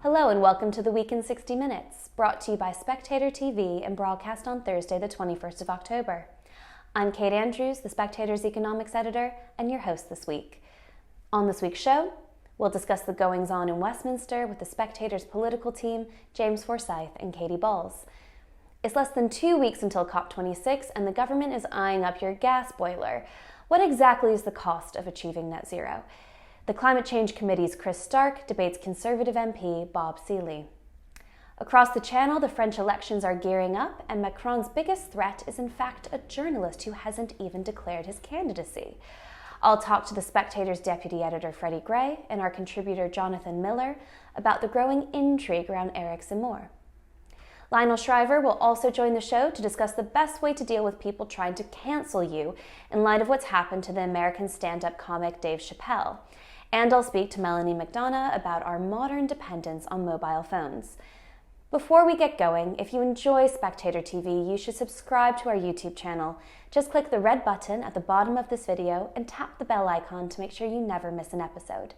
Hello and welcome to the Week in 60 Minutes, brought to you by SpectatorTV and broadcast on Thursday the 21st of October. I'm Kate Andrews, the Spectator's economics editor, and your host this week. On this week's show, we'll discuss the goings-on in Westminster with the Spectator's political team, James Forsyth and Katie Balls. It's less than 2 weeks until COP26 and the government is eyeing up your gas boiler. What exactly is the cost of achieving net zero? The Climate Change Committee's Chris Stark debates Conservative MP Bob Seely. Across the channel, the French elections are gearing up, and Macron's biggest threat is in fact a journalist who hasn't even declared his candidacy. I'll talk to the Spectator's deputy editor Freddy Gray and our contributor Jonathan Miller about the growing intrigue around Éric Zemmour. Lionel Shriver will also join the show to discuss the best way to deal with people trying to cancel you in light of what's happened to the American stand-up comic Dave Chappelle. And I'll speak to Melanie McDonagh about our modern dependence on mobile phones. Before we get going, if you enjoy Spectator TV, you should subscribe to our YouTube channel. Just click the red button at the bottom of this video and tap the bell icon to make sure you never miss an episode.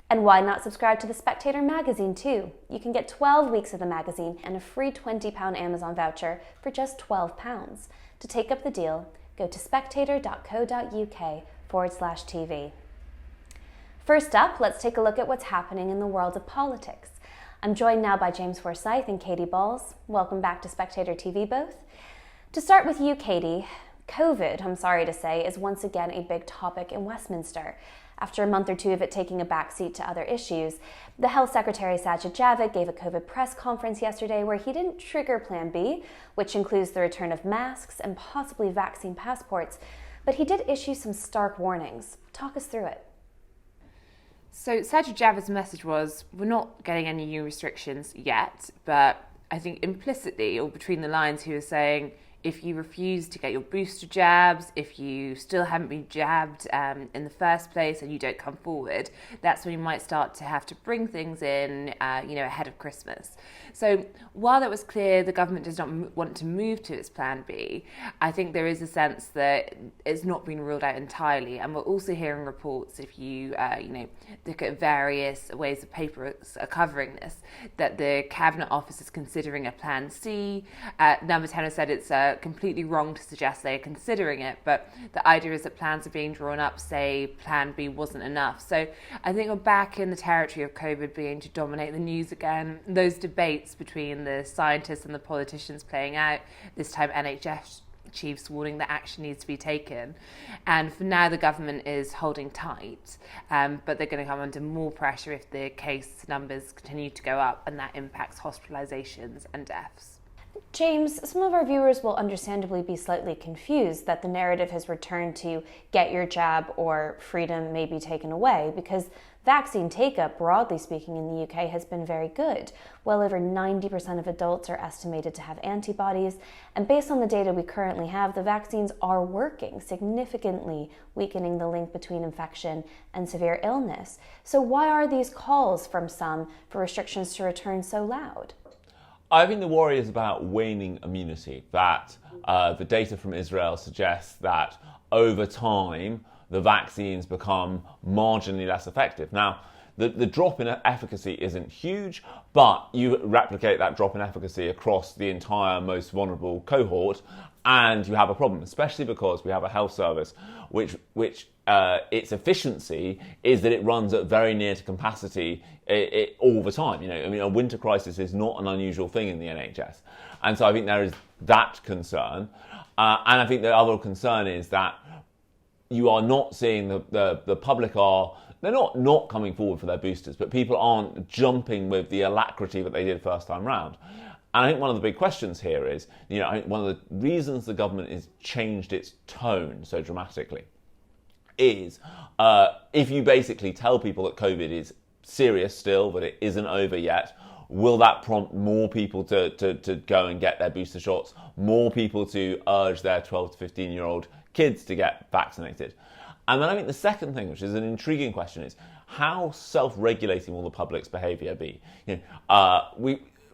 And why not subscribe to the Spectator magazine too? You can get 12 weeks of the magazine and a free £20 Amazon voucher for just £12. To take up the deal, go to spectator.co.uk/TV. First up, let's take a look at what's happening in the world of politics. I'm joined now by James Forsyth and Katie Balls. Welcome back to Spectator TV both. To start with you, Katie, COVID, I'm sorry to say, is once again a big topic in Westminster. After a month or two of it taking a backseat to other issues, the Health Secretary Sajid Javid gave a COVID press conference yesterday where he didn't trigger Plan B, which includes the return of masks and possibly vaccine passports, but he did issue some stark warnings. Talk us through it. So Sajid Javid's message was, we're not getting any new restrictions yet, but I think implicitly or between the lines he was saying, if you refuse to get your booster jabs, if you still haven't been jabbed in the first place and you don't come forward, that's when you might start to have to bring things in, ahead of Christmas. So while it was clear the government does not want to move to its Plan B, I think there is a sense that it's not been ruled out entirely. And we're also hearing reports, if you look at various ways the papers are covering this, that the Cabinet Office is considering a Plan C. Number 10 has said it's completely wrong to suggest they're considering it, but the idea is that plans are being drawn up, say Plan B wasn't enough. So I think we're back in the territory of COVID being to dominate the news again. Those debates between the scientists and the politicians playing out, this time NHS chiefs warning that action needs to be taken. And for now, the government is holding tight, but they're going to come under more pressure if the case numbers continue to go up, and that impacts hospitalizations and deaths. James, some of our viewers will understandably be slightly confused that the narrative has returned to get your jab or freedom may be taken away, because vaccine take-up, broadly speaking, in the UK has been very good. Well over 90% of adults are estimated to have antibodies, and based on the data we currently have, the vaccines are working, significantly weakening the link between infection and severe illness. So why are these calls from some for restrictions to return so loud? I think the worry is about waning immunity, that the data from Israel suggests that over time the vaccines become marginally less effective. Now, the drop in efficacy isn't huge, but you replicate that drop in efficacy across the entire most vulnerable cohort and you have a problem, especially because we have a health service which its efficiency is that it runs at very near to capacity all the time. A winter crisis is not an unusual thing in the NHS. And so I think there is that concern. And I think the other concern is that you are not seeing the public they're not coming forward for their boosters, but people aren't jumping with the alacrity that they did first time round. And I think one of the big questions here is, I think one of the reasons the government has changed its tone so dramatically is if you basically tell people that COVID is serious still, that it isn't over yet, will that prompt more people to go and get their booster shots, more people to urge their 12 to 15-year-old kids to get vaccinated? And then I think the second thing, which is an intriguing question, is how self-regulating will the public's behaviour be?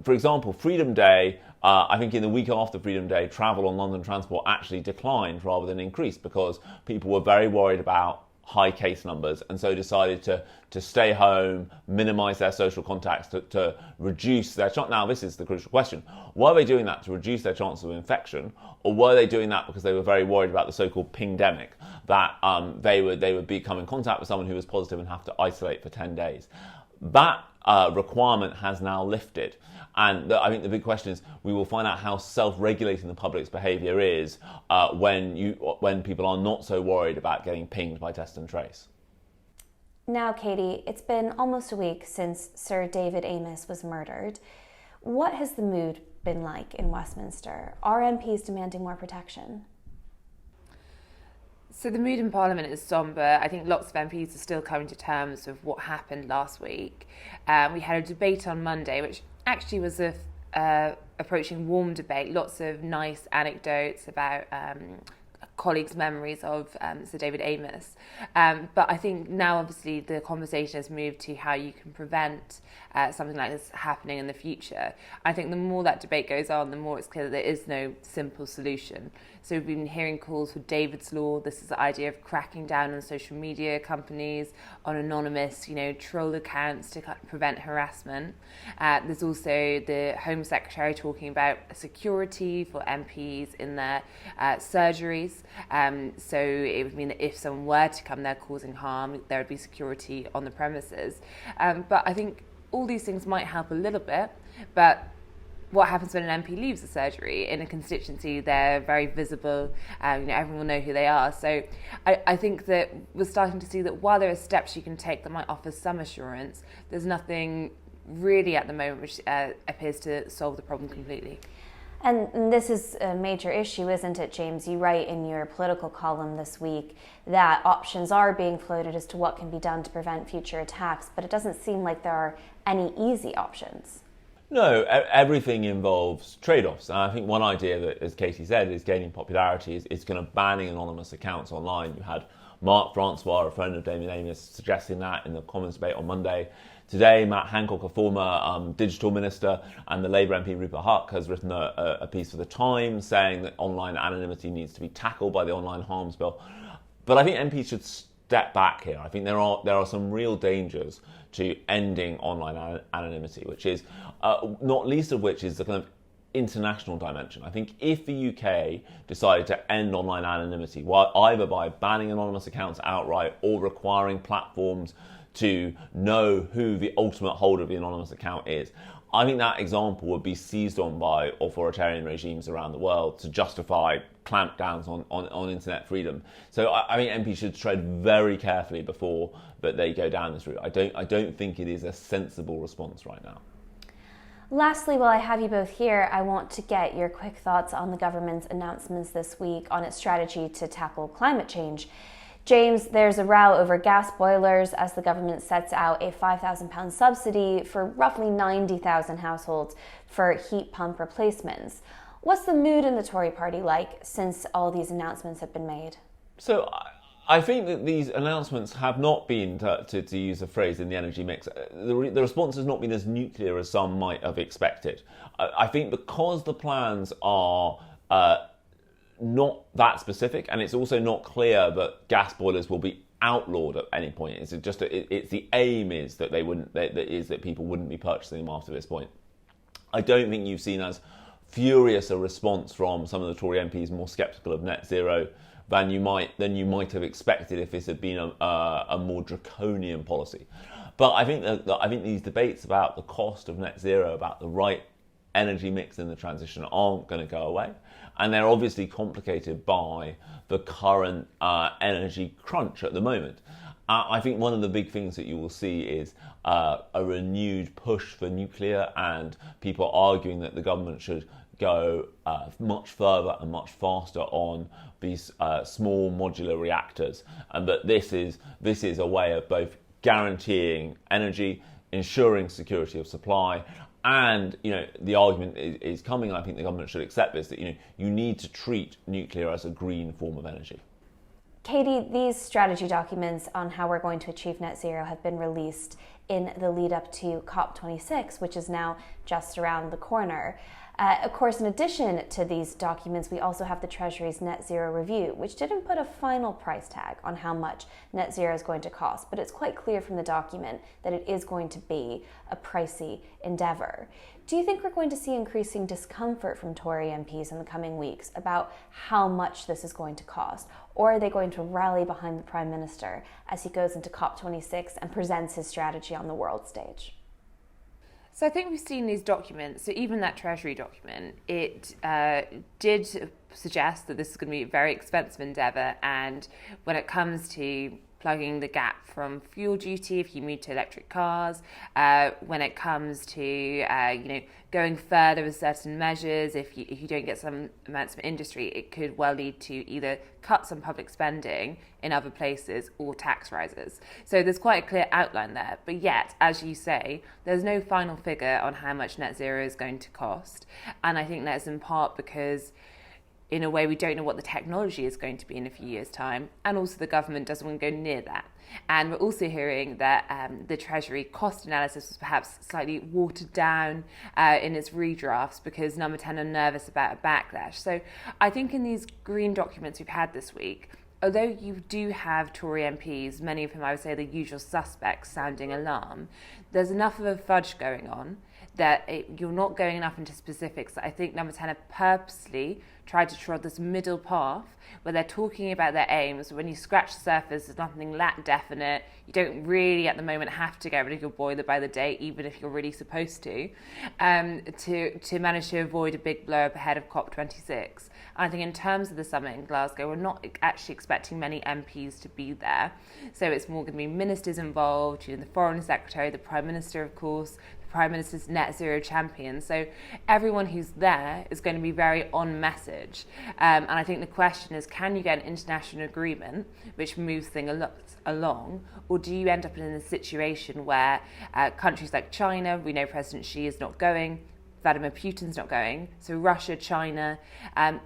For example, Freedom Day, I think in the week after Freedom Day, travel on London transport actually declined rather than increased because people were very worried about high case numbers, and so decided to stay home, minimise their social contacts, to reduce their chance. Now, this is the crucial question. Were they doing that to reduce their chances of infection, or were they doing that because they were very worried about the so-called pingdemic, that they would come in contact with someone who was positive and have to isolate for 10 days? That requirement has now lifted. And I think the big question is, we will find out how self-regulating the public's behaviour is when people are not so worried about getting pinged by test and trace. Now, Katie, it's been almost a week since Sir David Amess was murdered. What has the mood been like in Westminster? Are MPs demanding more protection? So the mood in Parliament is sombre. I think lots of MPs are still coming to terms with what happened last week. We had a debate on Monday, which actually was a approaching warm debate. Lots of nice anecdotes about colleagues' memories of Sir David Amess. But I think now, obviously, the conversation has moved to how you can prevent something like this happening in the future. I think the more that debate goes on, the more it's clear that there is no simple solution. So we've been hearing calls for David's Law. This is the idea of cracking down on social media companies, on anonymous, troll accounts to prevent harassment. There's also the Home Secretary talking about security for MPs in their surgeries. So it would mean that if someone were to come there causing harm, there would be security on the premises. But I think all these things might help a little bit, but what happens when an MP leaves the surgery? In a constituency, they're very visible, everyone will know who they are. So I think that we're starting to see that while there are steps you can take that might offer some assurance, there's nothing really at the moment which appears to solve the problem completely. And this is a major issue, isn't it, James? You write in your political column this week that options are being floated as to what can be done to prevent future attacks, but it doesn't seem like there are any easy options. No, everything involves trade-offs. And I think one idea that, as Katie said, is gaining popularity is kind of banning anonymous accounts online. You had Mark Francois, a friend of Damien Amos, suggesting that in the Commons debate on Monday. Today, Matt Hancock, a former digital minister, and the Labour MP Rupert Huck has written a piece for The Times saying that online anonymity needs to be tackled by the Online Harms Bill. But I think MPs should step back here. I think there are some real dangers to ending online anonymity, which is not least of which is the kind of international dimension. I think if the UK decided to end online anonymity, either by banning anonymous accounts outright or requiring platforms to know who the ultimate holder of the anonymous account is, I think that example would be seized on by authoritarian regimes around the world to justify clampdowns on internet freedom. So I think MPs should tread very carefully before that they go down this route. I don't think it is a sensible response right now. Lastly, while I have you both here, I want to get your quick thoughts on the government's announcements this week on its strategy to tackle climate change. James, there's a row over gas boilers as the government sets out a £5,000 subsidy for roughly 90,000 households for heat pump replacements. What's the mood in the Tory party like since all these announcements have been made? So I think that these announcements have not been, to use a phrase in the energy mix, the response has not been as nuclear as some might have expected. I think because the plans are not that specific, and it's also not clear that gas boilers will be outlawed at any point. It's just it's the aim is that that people wouldn't be purchasing them after this point. I don't think you've seen as furious a response from some of the Tory MPs more sceptical of net zero than you might have expected if this had been a more draconian policy. But I think these debates about the cost of net zero, about the right energy mix in the transition, aren't going to go away. And they're obviously complicated by the current energy crunch at the moment. I think one of the big things that you will see is a renewed push for nuclear, and people arguing that the government should go much further and much faster on these small modular reactors, and that this is a way of both guaranteeing energy, ensuring security of supply. And, the argument is coming, and I think the government should accept this, that, you need to treat nuclear as a green form of energy. Katie, these strategy documents on how we're going to achieve net zero have been released in the lead up to COP26, which is now just around the corner. Of course, in addition to these documents, we also have the Treasury's Net Zero Review, which didn't put a final price tag on how much net zero is going to cost, but it's quite clear from the document that it is going to be a pricey endeavour. Do you think we're going to see increasing discomfort from Tory MPs in the coming weeks about how much this is going to cost? Or are they going to rally behind the Prime Minister as he goes into COP26 and presents his strategy on the world stage? So I think we've seen these documents, so even that Treasury document, it did suggest that this is going to be a very expensive endeavour, and when it comes to plugging the gap from fuel duty if you move to electric cars, when it comes to going further with certain measures, if you don't get some amounts of industry, it could well lead to either cuts on public spending in other places or tax rises. So there's quite a clear outline there, but yet, as you say, there's no final figure on how much net zero is going to cost, and I think that's in part because in a way, we don't know what the technology is going to be in a few years' time, and also the government doesn't want to go near that. And we're also hearing that the Treasury cost analysis was perhaps slightly watered down in its redrafts because Number 10 are nervous about a backlash. So I think in these green documents we've had this week, although you do have Tory MPs, many of whom I would say are the usual suspects sounding alarm, there's enough of a fudge going on that you're not going enough into specifics. I think Number 10 have purposely tried to trod this middle path where they're talking about their aims. When you scratch the surface, there's nothing that definite. You don't really at the moment have to get rid of your boiler by the day, even if you're really supposed to manage to avoid a big blow up ahead of COP26. I think in terms of the summit in Glasgow, we're not actually expecting many MPs to be there. So it's more going to be ministers involved, the Foreign Secretary, the Prime Minister, of course, Prime Minister's net zero champion. So everyone who's there is going to be very on message. And I think the question is, can you get an international agreement which moves things along? Or do you end up in a situation where countries like China, we know President Xi is not going, Vladimir Putin's not going, so Russia, China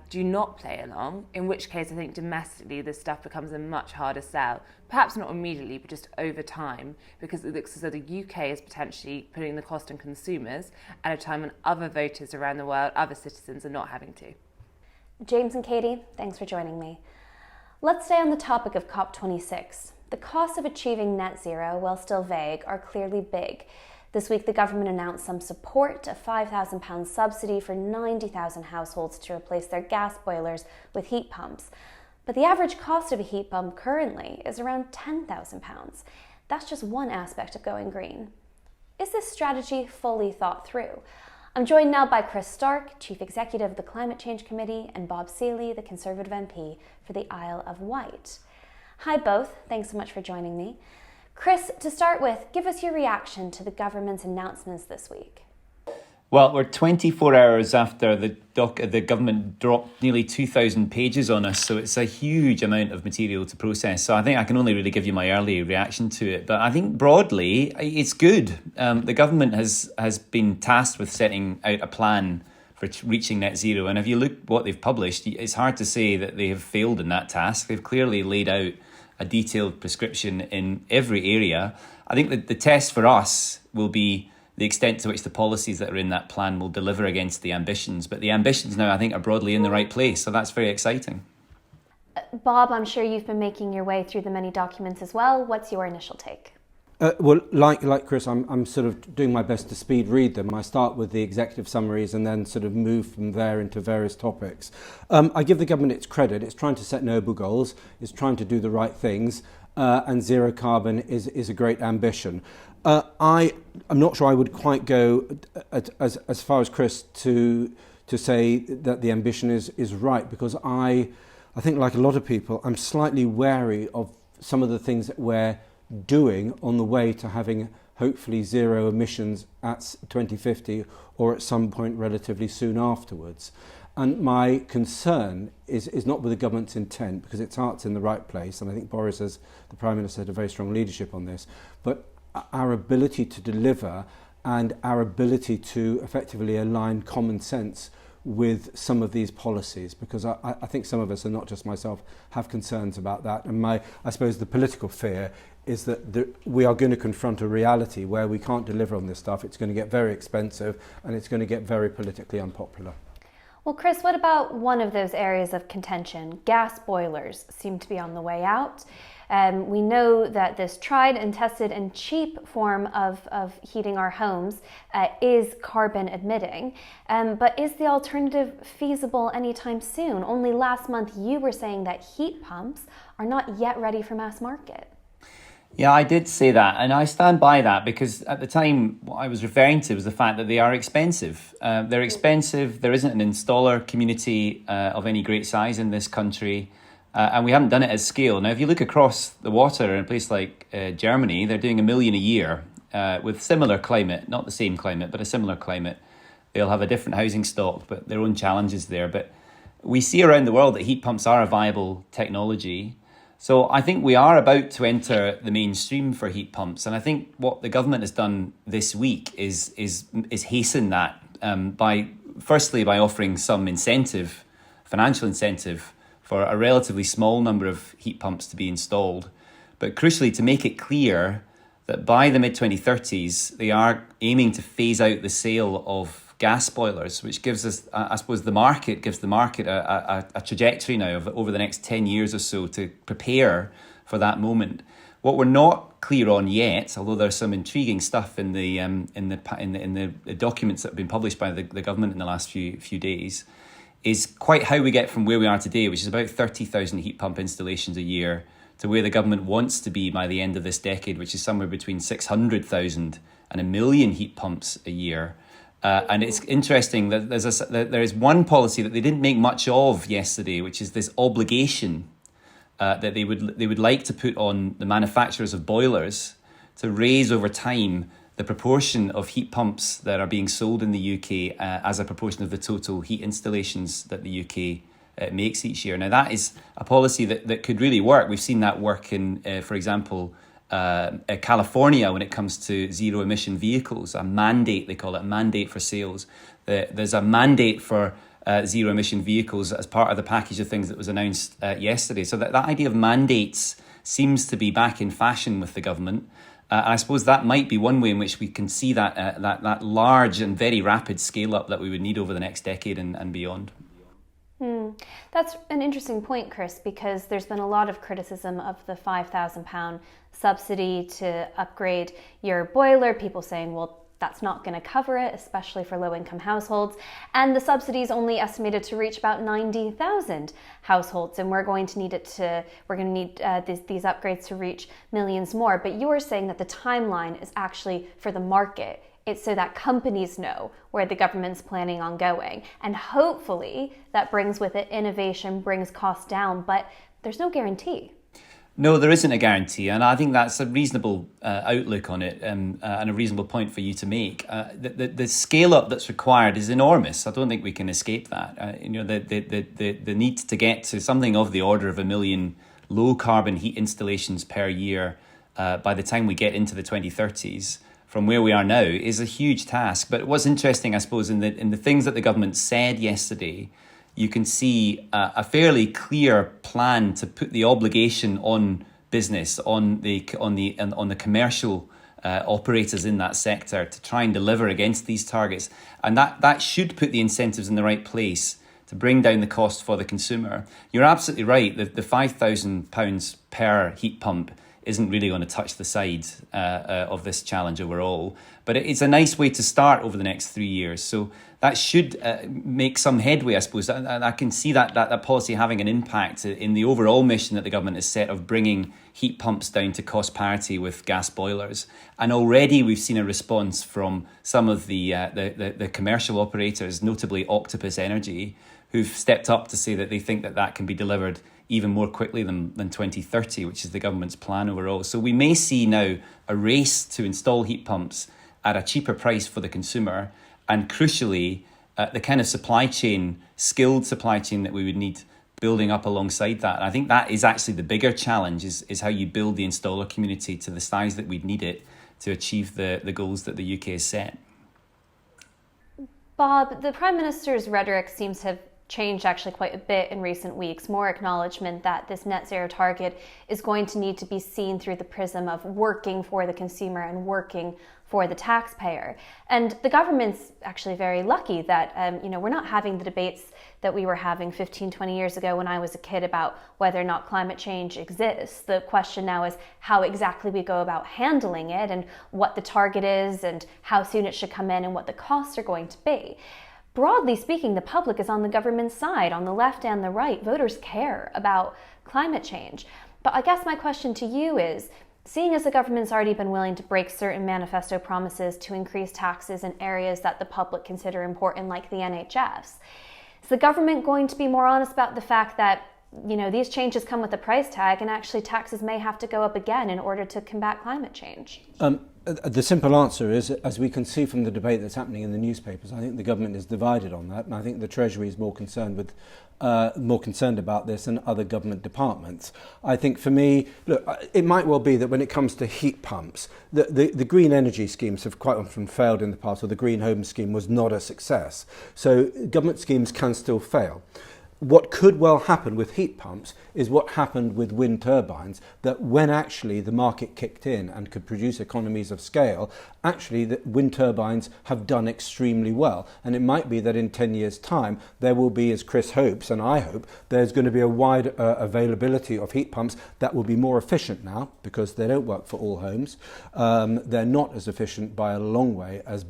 do not play along, in which case I think domestically this stuff becomes a much harder sell. Perhaps not immediately, but just over time, because it looks as though the UK is potentially putting the cost on consumers at a time when other voters around the world, other citizens, are not having to. James and Katie, thanks for joining me. Let's stay on the topic of COP26. The costs of achieving net zero, while still vague, are clearly big. This week, the government announced some support, a £5,000 subsidy for 90,000 households to replace their gas boilers with heat pumps. But the average cost of a heat pump currently is around £10,000. That's just one aspect of going green. Is this strategy fully thought through? I'm joined now by Chris Stark, Chief Executive of the Climate Change Committee, and Bob Seeley, the Conservative MP for the Isle of Wight. Hi both, thanks so much for joining me. Chris, to start with, give us your reaction to the government's announcements this week. Well, we're 24 hours after the government dropped nearly 2,000 pages on us, so it's a huge amount of material to process. So I think I can only really give you my early reaction to it. But I think broadly, it's good. The government has been tasked with setting out a plan for reaching net zero. And if you look what they've published, it's hard to say that they have failed in that task. They've clearly laid out a detailed prescription in every area. I think that the test for us will be the extent to which the policies that are in that plan will deliver against the ambitions. But the ambitions now, I think, are broadly in the right place. So that's very exciting. Bob, I'm sure you've been making your way through the many documents as well. What's your initial take? Well, like Chris, I'm sort of doing my best to speed read them. I start with the executive summaries and then sort of move from there into various topics. I give the government its credit. It's trying to set noble goals. It's trying to do the right things. And zero carbon is a great ambition. I'm not sure I would quite go as far as Chris to say that the ambition is right, because I think, like a lot of people, I'm slightly wary of some of the things that we're doing on the way to having hopefully zero emissions at 2050 or at some point relatively soon afterwards. And my concern is not with the government's intent, because its heart's in the right place, and I think Boris, as the Prime Minister, had a very strong leadership on this, but our ability to deliver and our ability to effectively align common sense with some of these policies, because I think some of us, and not just myself, have concerns about that. And I suppose the political fear is that we are going to confront a reality where we can't deliver on this stuff. It's going to get very expensive and it's going to get very politically unpopular. Well, Chris, what about one of those areas of contention? Gas boilers seem to be on the way out. We know that this tried and tested and cheap form of heating our homes is carbon emitting. But is the alternative feasible anytime soon? Only last month you were saying that heat pumps are not yet ready for mass market. Yeah, I did say that, and I stand by that, because at the time what I was referring to was the fact that they are expensive. They're expensive. There isn't an installer community of any great size in this country, and we haven't done it at scale. Now, if you look across the water in a place like Germany, they're doing 1 million a year with similar climate, not the same climate, but a similar climate. They'll have a different housing stock, but their own challenges there. But we see around the world that heat pumps are a viable technology. So I think we are about to enter the mainstream for heat pumps, and I think what the government has done this week is hasten that by offering some incentive, financial incentive, for a relatively small number of heat pumps to be installed, but crucially to make it clear that by the mid-2030s they are aiming to phase out the sale of gas boilers, which gives us, I suppose, the market a trajectory now of over the next 10 years or so to prepare for that moment. What we're not clear on yet, although there's some intriguing stuff in the documents that have been published by the government in the last few days, is quite how we get from where we are today, which is about 30,000 heat pump installations a year, to where the government wants to be by the end of this decade, which is somewhere between 600,000 and 1 million heat pumps a year. And it's interesting that there is one policy that they didn't make much of yesterday, which is this obligation that they would like to put on the manufacturers of boilers to raise over time the proportion of heat pumps that are being sold in the UK as a proportion of the total heat installations that the UK makes each year. Now, that is a policy that could really work. We've seen that work in, for example, California when it comes to zero emission vehicles, a mandate, they call it, a mandate for sales. There's a mandate for zero emission vehicles as part of the package of things that was announced yesterday. So that idea of mandates seems to be back in fashion with the government. And I suppose that might be one way in which we can see that large and very rapid scale up that we would need over the next decade and beyond. That's an interesting point, Chris, because there's been a lot of criticism of the £5,000 subsidy to upgrade your boiler. People saying, well, that's not going to cover it, especially for low-income households. And the subsidy is only estimated to reach about 90,000 households, and we're going to need these upgrades to reach millions more. But you were saying that the timeline is actually for the market. It's so that companies know where the government's planning on going. And hopefully that brings with it innovation, brings costs down, but there's no guarantee. No, there isn't a guarantee, and I think that's a reasonable outlook on it, and a reasonable point for you to make. The scale up that's required is enormous. I don't think we can escape that. The need to get to something of the order of 1 million low carbon heat installations per year by the time we get into the 2030s. From where we are now is a huge task. But what's interesting, I suppose, in the things that the government said yesterday, you can see a fairly clear plan to put the obligation on business, on the commercial operators in that sector to try and deliver against these targets, and that should put the incentives in the right place to bring down the cost for the consumer. You're absolutely right. The £5,000 per heat pump isn't really going to touch the sides of this challenge overall. But it's a nice way to start over the next 3 years. So that should make some headway, I suppose. I can see that policy having an impact in the overall mission that the government has set of bringing heat pumps down to cost parity with gas boilers. And already we've seen a response from some of the commercial operators, notably Octopus Energy, who've stepped up to say that they think that can be delivered even more quickly than 2030, which is the government's plan overall. So we may see now a race to install heat pumps at a cheaper price for the consumer, and crucially, the kind of skilled supply chain that we would need building up alongside that. And I think that is actually the bigger challenge, is how you build the installer community to the size that we'd need it to achieve the goals that the UK has set. Bob, the Prime Minister's rhetoric seems to have changed actually quite a bit in recent weeks. More acknowledgement that this net zero target is going to need to be seen through the prism of working for the consumer and working for the taxpayer. And the government's actually very lucky that we're not having the debates that we were having 15, 20 years ago when I was a kid about whether or not climate change exists. The question now is how exactly we go about handling it and what the target is and how soon it should come in and what the costs are going to be. Broadly speaking, the public is on the government's side, on the left and the right. Voters care about climate change. But I guess my question to you is, seeing as the government's already been willing to break certain manifesto promises to increase taxes in areas that the public consider important, like the NHS, is the government going to be more honest about the fact that, these changes come with a price tag and actually taxes may have to go up again in order to combat climate change? The simple answer is, as we can see from the debate that's happening in the newspapers, I think the government is divided on that, and I think the Treasury is more concerned about this than other government departments. I think for me, look, it might well be that when it comes to heat pumps, the green energy schemes have quite often failed in the past, or the green home scheme was not a success. So government schemes can still fail. What could well happen with heat pumps is what happened with wind turbines, that when actually the market kicked in and could produce economies of scale, actually the wind turbines have done extremely well. And it might be that in 10 years' time, there will be, as Chris hopes, and I hope, there's going to be a wide availability of heat pumps that will be more efficient now, because they don't work for all homes. They're not as efficient by a long way as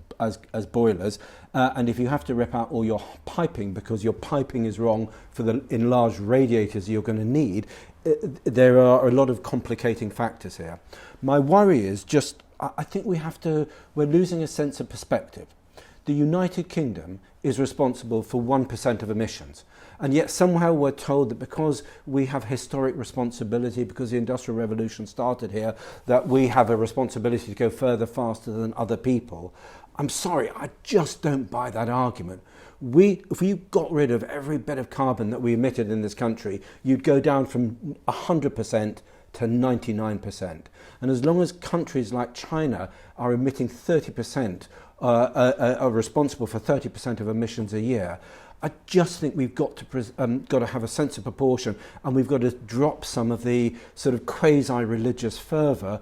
boilers. And if you have to rip out all your piping because your piping is wrong for the enlarged radiators you're going to need, there are a lot of complicating factors here. My worry is just, I think we're losing a sense of perspective. The United Kingdom is responsible for 1% of emissions. And yet somehow we're told that because we have historic responsibility, because the Industrial Revolution started here, that we have a responsibility to go further, faster than other people. I'm sorry, I just don't buy that argument. If you got rid of every bit of carbon that we emitted in this country, you'd go down from 100% to 99%. And as long as countries like China are emitting 30%, are responsible for 30% of emissions a year, I just think we've got to have a sense of proportion, and we've got to drop some of the sort of quasi-religious fervour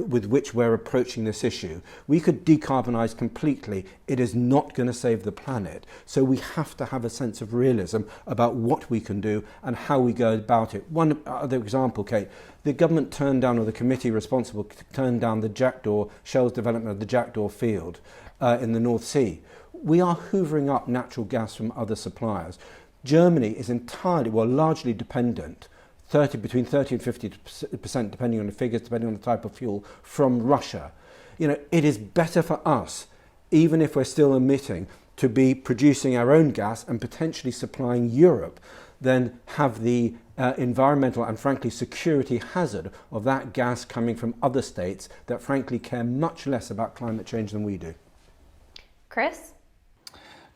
with which we're approaching this issue. We could decarbonise completely. It is not going to save the planet. So we have to have a sense of realism about what we can do and how we go about it. One other example, Kate, the government turned down, or the committee responsible turned down the Shell's development of the Jackdaw field in the North Sea. We are hoovering up natural gas from other suppliers. Germany is largely dependent, between 30 and 50%, depending on the figures, depending on the type of fuel, from Russia. It is better for us, even if we're still emitting, to be producing our own gas and potentially supplying Europe than have the environmental and, frankly, security hazard of that gas coming from other states that, frankly, care much less about climate change than we do. Chris?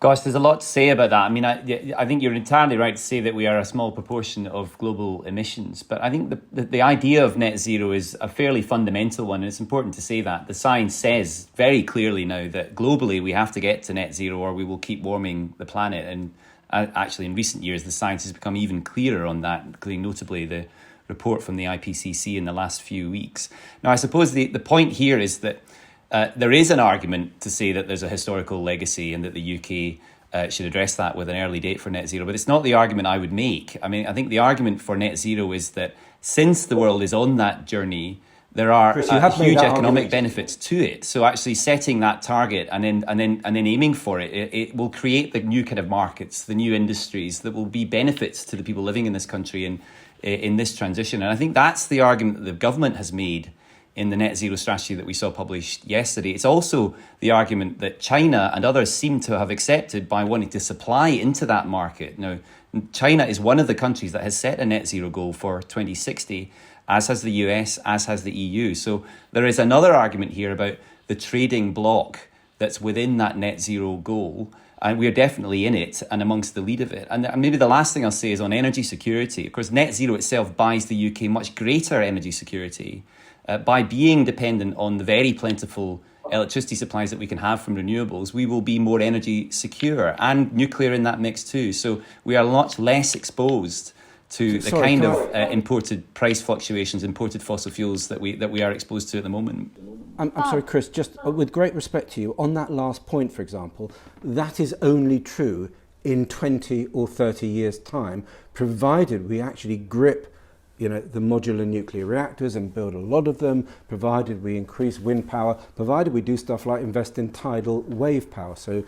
Gosh, there's a lot to say about that. I mean, I think you're entirely right to say that we are a small proportion of global emissions. But I think the idea of net zero is a fairly fundamental one. And it's important to say that. The science says very clearly now that globally we have to get to net zero or we will keep warming the planet. And actually, in recent years, the science has become even clearer on that, including notably the report from the IPCC in the last few weeks. Now, I suppose the point here is that there is an argument to say that there's a historical legacy and that the UK should address that with an early date for net zero. But it's not the argument I would make. I mean, I think the argument for net zero is that since the world is on that journey, there are Chris, huge economic benefits to it. So actually setting that target and then aiming for it will create the new kind of markets, the new industries that will be benefits to the people living in this country and in this transition. And I think that's the argument that the government has made in the net zero strategy that we saw published yesterday. It's also the argument that China and others seem to have accepted by wanting to supply into that market. Now, China is one of the countries that has set a net zero goal for 2060, as has the US, as has the EU. So there is another argument here about the trading bloc that's within that net zero goal. And we're definitely in it and amongst the lead of it. And maybe the last thing I'll say is on energy security. Of course, net zero itself buys the UK much greater energy security by being dependent on the very plentiful electricity supplies that we can have from renewables, we will be more energy secure, and nuclear in that mix too. So we are much less exposed to the kind of imported price fluctuations, imported fossil fuels that we are exposed to at the moment. I'm sorry, Chris, just with great respect to you, on that last point, for example, that is only true in 20 or 30 years' time, provided we actually grip the modular nuclear reactors and build a lot of them, provided we increase wind power, provided we do stuff like invest in tidal wave power, so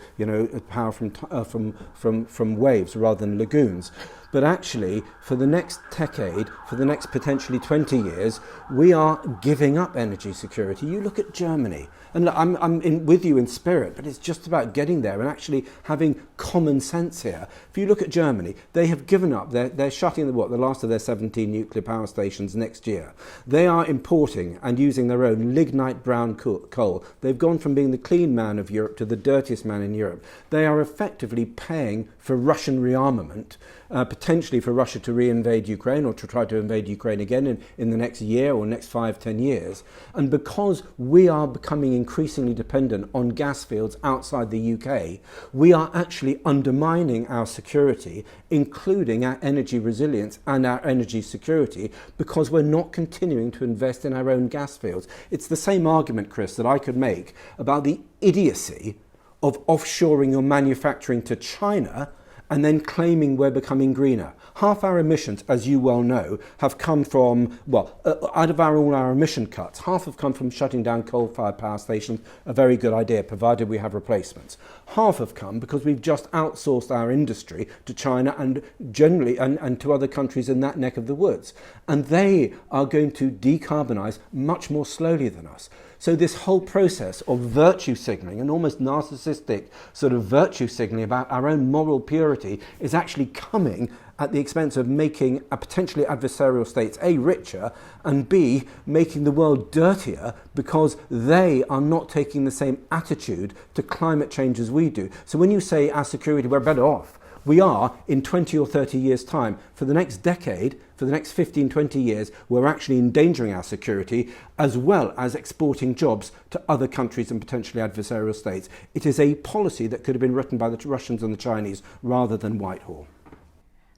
power from waves rather than lagoons. But actually, for the next decade, for the next potentially 20 years, we are giving up energy security. You look at Germany, and look, I'm with you in spirit, but it's just about getting there and actually having common sense here. If you look at Germany, they have given up. They're shutting the last of their 17 nuclear power stations next year. They are importing and using their own lignite brown coal. They've gone from being the clean man of Europe to the dirtiest man in Europe. They are effectively paying for Russian rearmament, potentially for Russia to re-invade Ukraine or to try to invade Ukraine again in the next year or next 5-10 years. And because we are becoming increasingly dependent on gas fields outside the UK, we are actually undermining our security, including our energy resilience and our energy security, because we're not continuing to invest in our own gas fields. It's the same argument, Chris, that I could make about the idiocy of offshoring your manufacturing to China and then claiming we're becoming greener. Half our emissions, as you well know, have come from, out of all our emission cuts, half have come from shutting down coal-fired power stations, a very good idea, provided we have replacements. Half have come because we've just outsourced our industry to China and generally and to other countries in that neck of the woods. And they are going to decarbonise much more slowly than us. So this whole process of virtue signalling, an almost narcissistic sort of virtue signalling about our own moral purity, is actually coming at the expense of making a potentially adversarial states, A, richer, and B, making the world dirtier because they are not taking the same attitude to climate change as we do. So when you say our security, we're better off, we are in 20 or 30 years' time. For the next decade, for the next 15, 20 years, we're actually endangering our security as well as exporting jobs to other countries and potentially adversarial states. It is a policy that could have been written by the Russians and the Chinese rather than Whitehall.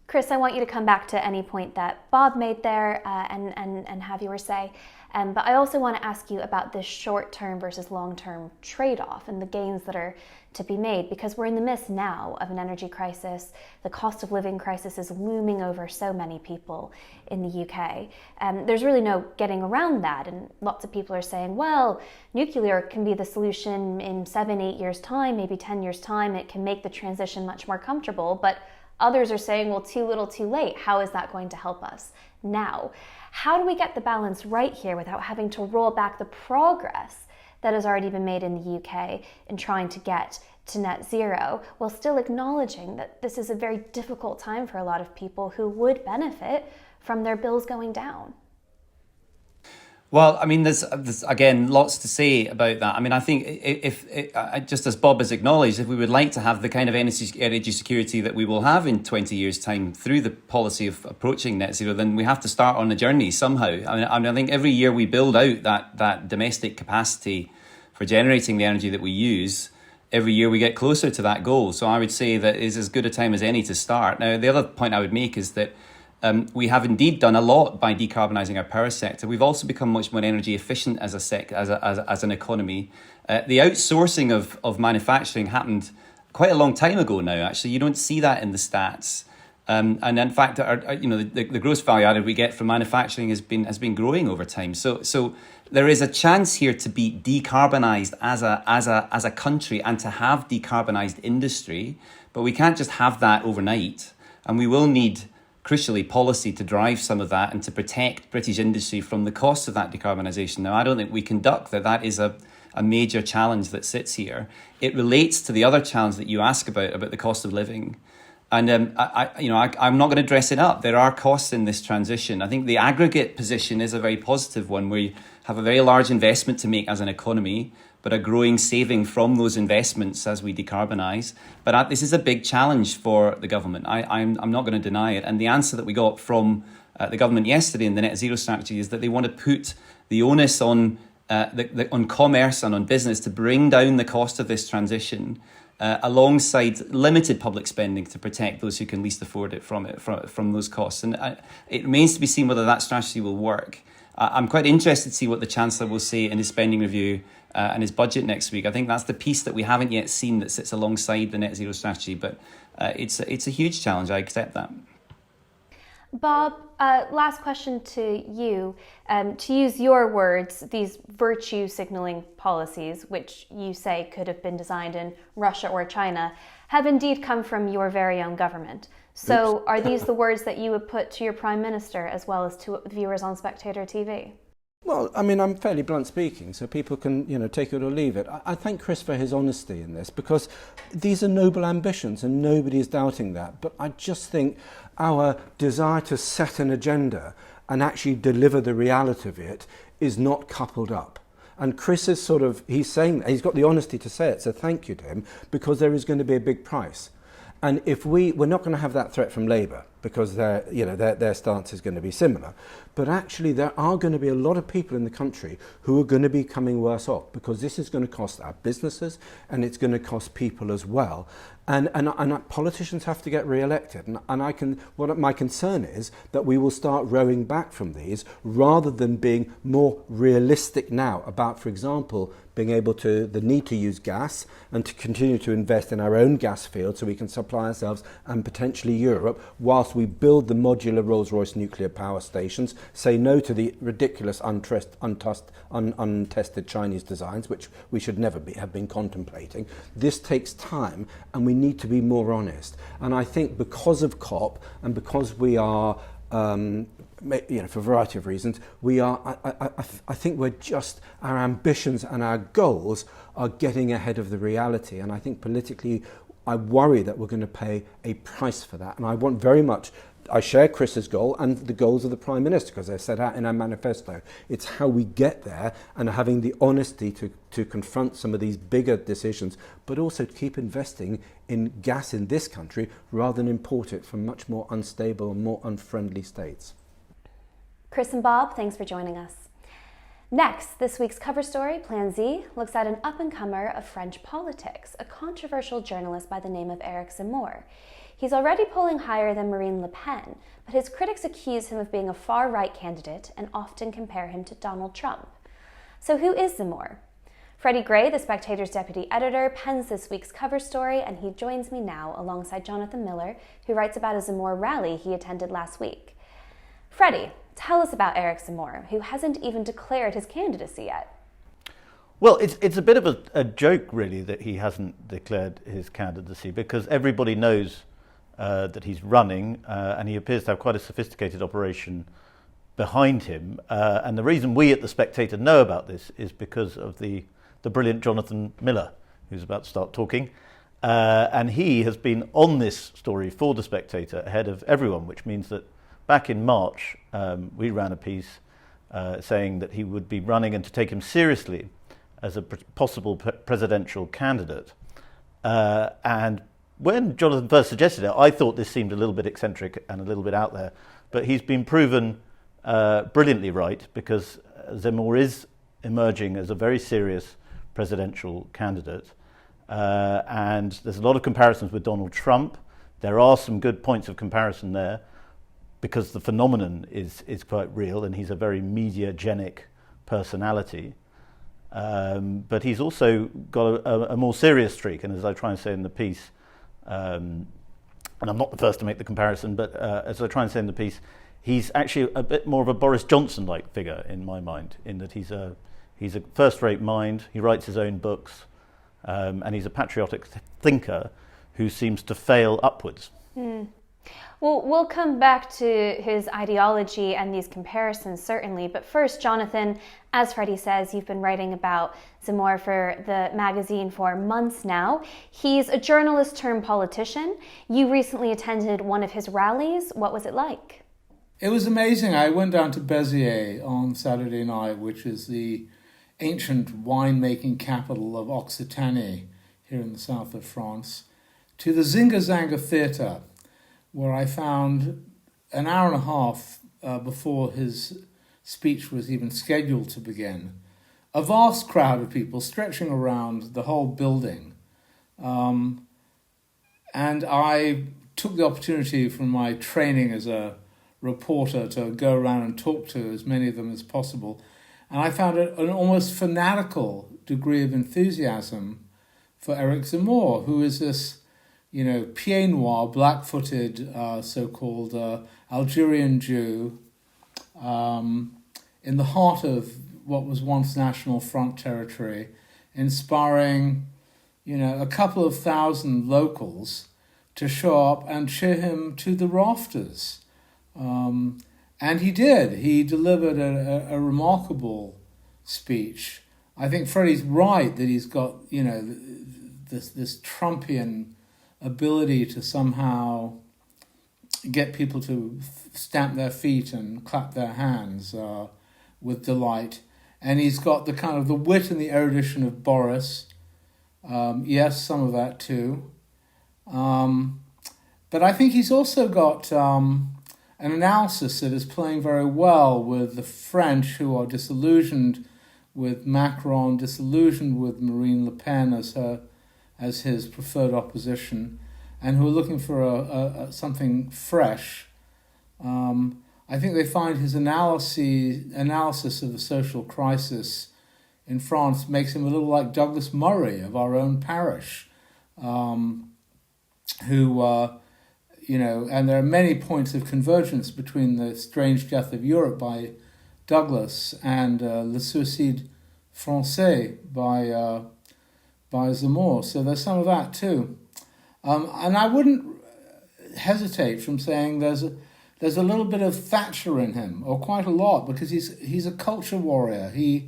Chris, I want you to come back to any point that Bob made there and have your say. But I also want to ask you about this short-term versus long-term trade-off and the gains that are to be made, because we're in the midst now of an energy crisis. The cost of living crisis is looming over so many people in the UK. There's really no getting around that. And lots of people are saying, well, nuclear can be the solution in 7-8 years' time, maybe 10 years' time. It can make the transition much more comfortable. But others are saying, well, too little, too late. How is that going to help us now? How do we get the balance right here without having to roll back the progress that has already been made in the UK in trying to get to net zero, while still acknowledging that this is a very difficult time for a lot of people who would benefit from their bills going down? Well, I mean, there's again lots to say about that. I mean, I think if just as Bob has acknowledged, if we would like to have the kind of energy security that we will have in 20 years' time through the policy of approaching net zero, then we have to start on a journey somehow. I mean, I think every year we build out that domestic capacity for generating the energy that we use, every year we get closer to that goal. So I would say that is as good a time as any to start. Now, the other point I would make is that we have indeed done a lot by decarbonising our power sector. We've also become much more energy efficient as an economy. The outsourcing of manufacturing happened quite a long time ago now. Actually, you don't see that in the stats. And in fact, the gross value added we get from manufacturing has been growing over time. So there is a chance here to be decarbonised as a country and to have decarbonised industry, but we can't just have that overnight, and we will need, crucially, policy to drive some of that and to protect British industry from the cost of that decarbonisation. Now, I don't think we can duck that is a major challenge that sits here. It relates to the other challenge that you ask about the cost of living. And I'm not going to dress it up. There are costs in this transition. I think the aggregate position is a very positive one, where you have a very large investment to make as an economy, but a growing saving from those investments as we decarbonise. But this is a big challenge for the government. I'm not going to deny it. And the answer that we got from the government yesterday in the net zero strategy is that they want to put the onus on on commerce and on business to bring down the cost of this transition, alongside limited public spending to protect those who can least afford it from those costs. And it remains to be seen whether that strategy will work. I'm quite interested to see what the Chancellor will say in his spending review and his budget next week. I think that's the piece that we haven't yet seen that sits alongside the net zero strategy, but it's a huge challenge. I accept that. Bob, last question to you. To use your words, these virtue signaling policies, which you say could have been designed in Russia or China, have indeed come from your very own government. So are these the words that you would put to your Prime Minister as well as to viewers on Spectator TV? Well, I mean, I'm fairly blunt speaking, so people can, take it or leave it. I thank Chris for his honesty in this, because these are noble ambitions and nobody is doubting that. But I just think our desire to set an agenda and actually deliver the reality of it is not coupled up. And Chris is he's saying, he's got the honesty to say it, so thank you to him, because there is going to be a big price. And if we're not going to have that threat from Labour, because their stance is going to be similar. But actually there are going to be a lot of people in the country who are going to be coming worse off, because this is going to cost our businesses and it's going to cost people as well. And politicians have to get re-elected. And my concern is that we will start rowing back from these rather than being more realistic now about, for example, being able the need to use gas and to continue to invest in our own gas field so we can supply ourselves and potentially Europe, whilst we build the modular Rolls-Royce nuclear power stations, say no to the ridiculous untested Chinese designs, which we should never have been contemplating. This takes time, and we need to be more honest. And I think because of COP and because we are for a variety of reasons, I think our ambitions and our goals are getting ahead of the reality. And I think politically, I worry that we're going to pay a price for that. And I share Chris's goal and the goals of the Prime Minister, because they're set out in our manifesto. It's how we get there, and having the honesty to confront some of these bigger decisions, but also to keep investing in gas in this country rather than import it from much more unstable and more unfriendly states. Chris and Bob, thanks for joining us. Next, this week's cover story, Plan Z, looks at an up-and-comer of French politics, a controversial journalist by the name of Éric Zemmour. He's already polling higher than Marine Le Pen, but his critics accuse him of being a far-right candidate and often compare him to Donald Trump. So who is Zemmour? Freddy Gray, the Spectator's deputy editor, pens this week's cover story, and he joins me now alongside Jonathan Miller, who writes about a Zemmour rally he attended last week. Freddy, tell us about Éric Zemmour, who hasn't even declared his candidacy yet. Well, it's a bit of a joke, really, that he hasn't declared his candidacy, because everybody knows that he's running, and he appears to have quite a sophisticated operation behind him. And the reason we at The Spectator know about this is because of the brilliant Jonathan Miller, who's about to start talking. And he has been on this story for The Spectator ahead of everyone, which means that back in March, we ran a piece saying that he would be running, and to take him seriously as a possible presidential candidate. And when Jonathan first suggested it, I thought this seemed a little bit eccentric and a little bit out there, but he's been proven brilliantly right, because Zemmour is emerging as a very serious presidential candidate. And there's a lot of comparisons with Donald Trump. There are some good points of comparison there, because the phenomenon is quite real, and he's a very media-genic personality. But he's also got a more serious streak, and as I try and say in the piece, and I'm not the first to make the comparison, but as I try and say in the piece, he's actually a bit more of a Boris Johnson-like figure in my mind, in that he's a first-rate mind, he writes his own books, and he's a patriotic thinker who seems to fail upwards. Well, we'll come back to his ideology and these comparisons, certainly. But first, Jonathan, as Freddie says, you've been writing about Zemmour for the magazine for months now. He's a journalist turned politician. You recently attended one of his rallies. What was it like? It was amazing. I went down to Béziers on Saturday night, which is the ancient winemaking capital of Occitanie, here in the south of France, to the Zinga Zanga Theatre, where I found an hour and a half before his speech was even scheduled to begin, a vast crowd of people stretching around the whole building. And I took the opportunity from my training as a reporter to go around and talk to as many of them as possible. And I found an almost fanatical degree of enthusiasm for Éric Zemmour, who is this, pied noir, black-footed, so-called Algerian Jew in the heart of what was once National Front territory, inspiring, a couple of thousand locals to show up and cheer him to the rafters. And he did. He delivered a remarkable speech. I think Freddie's right that he's got, this Trumpian ability to somehow get people to stamp their feet and clap their hands with delight. And he's got the kind of the wit and the erudition of Boris. Yes, some of that too. But I think he's also got an analysis that is playing very well with the French, who are disillusioned with Macron, disillusioned with Marine Le Pen as his preferred opposition, and who are looking for something fresh. I think they find his analysis of the social crisis in France makes him a little like Douglas Murray of our own parish, who, and there are many points of convergence between The Strange Death of Europe by Douglas and Le Suicide Français by Zemmour. So there's some of that too. And I wouldn't hesitate from saying there's a little bit of Thatcher in him, or quite a lot, because he's a culture warrior. His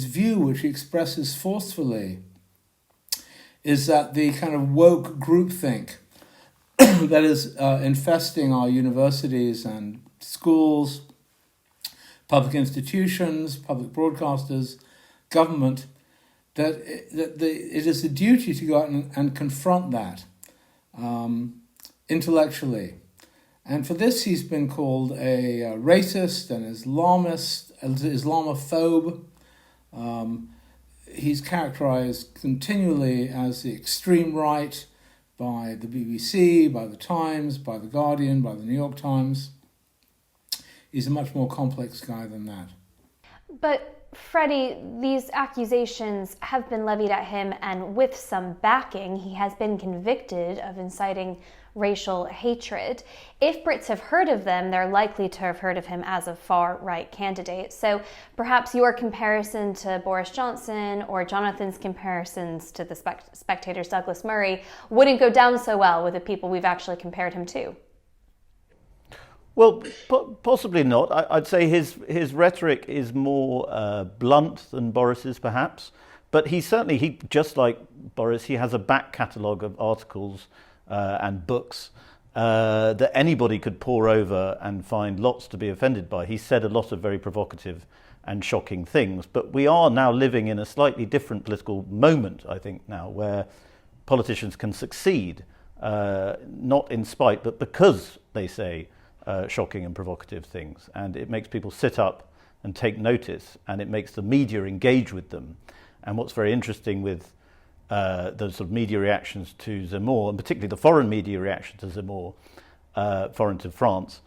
view, which he expresses forcefully, is that the kind of woke groupthink that is infesting our universities and schools, public institutions, public broadcasters, government, that it is a duty to go out and confront that intellectually. And for this, he's been called a racist, an Islamist, an Islamophobe. He's characterized continually as the extreme right by the BBC, by the Times, by the Guardian, by the New York Times. He's a much more complex guy than that. But Freddie, these accusations have been levied at him, and with some backing, he has been convicted of inciting racial hatred. If Brits have heard of them, they're likely to have heard of him as a far-right candidate. So perhaps your comparison to Boris Johnson or Jonathan's comparisons to the Spectator's Douglas Murray wouldn't go down so well with the people we've actually compared him to. Well, possibly not. I'd say his rhetoric is more blunt than Boris's, perhaps. But he just like Boris, he has a back catalogue of articles and books that anybody could pore over and find lots to be offended by. He said a lot of very provocative and shocking things. But we are now living in a slightly different political moment, I think, now, where politicians can succeed, not in spite, but because they say shocking and provocative things. And it makes people sit up and take notice, and it makes the media engage with them. And what's very interesting with those sort of media reactions to Zemmour, and particularly the foreign media reaction to Zemmour, foreign to France,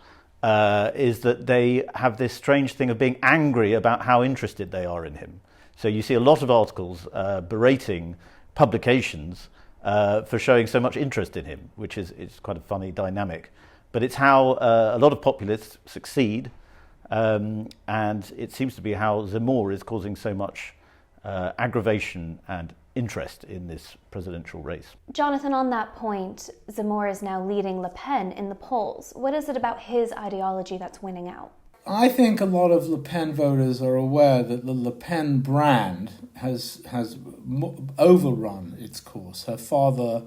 is that they have this strange thing of being angry about how interested they are in him. So you see a lot of articles berating publications for showing so much interest in him, which is quite a funny dynamic. But it's how a lot of populists succeed, and it seems to be how Zemmour is causing so much aggravation and interest in this presidential race. Jonathan, on that point, Zemmour is now leading Le Pen in the polls. What is it about his ideology that's winning out? I think a lot of Le Pen voters are aware that the Le Pen brand has overrun its course. Her father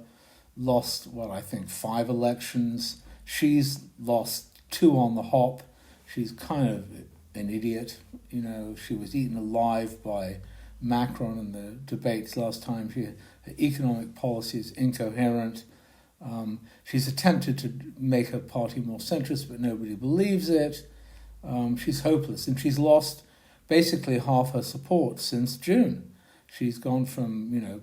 lost, I think 5 elections. She's lost 2 on the hop. She's kind of an idiot. She was eaten alive by Macron in the debates last time. Her economic policy is incoherent. She's attempted to make her party more centrist, but nobody believes it. She's hopeless, and she's lost basically half her support since June. She's gone from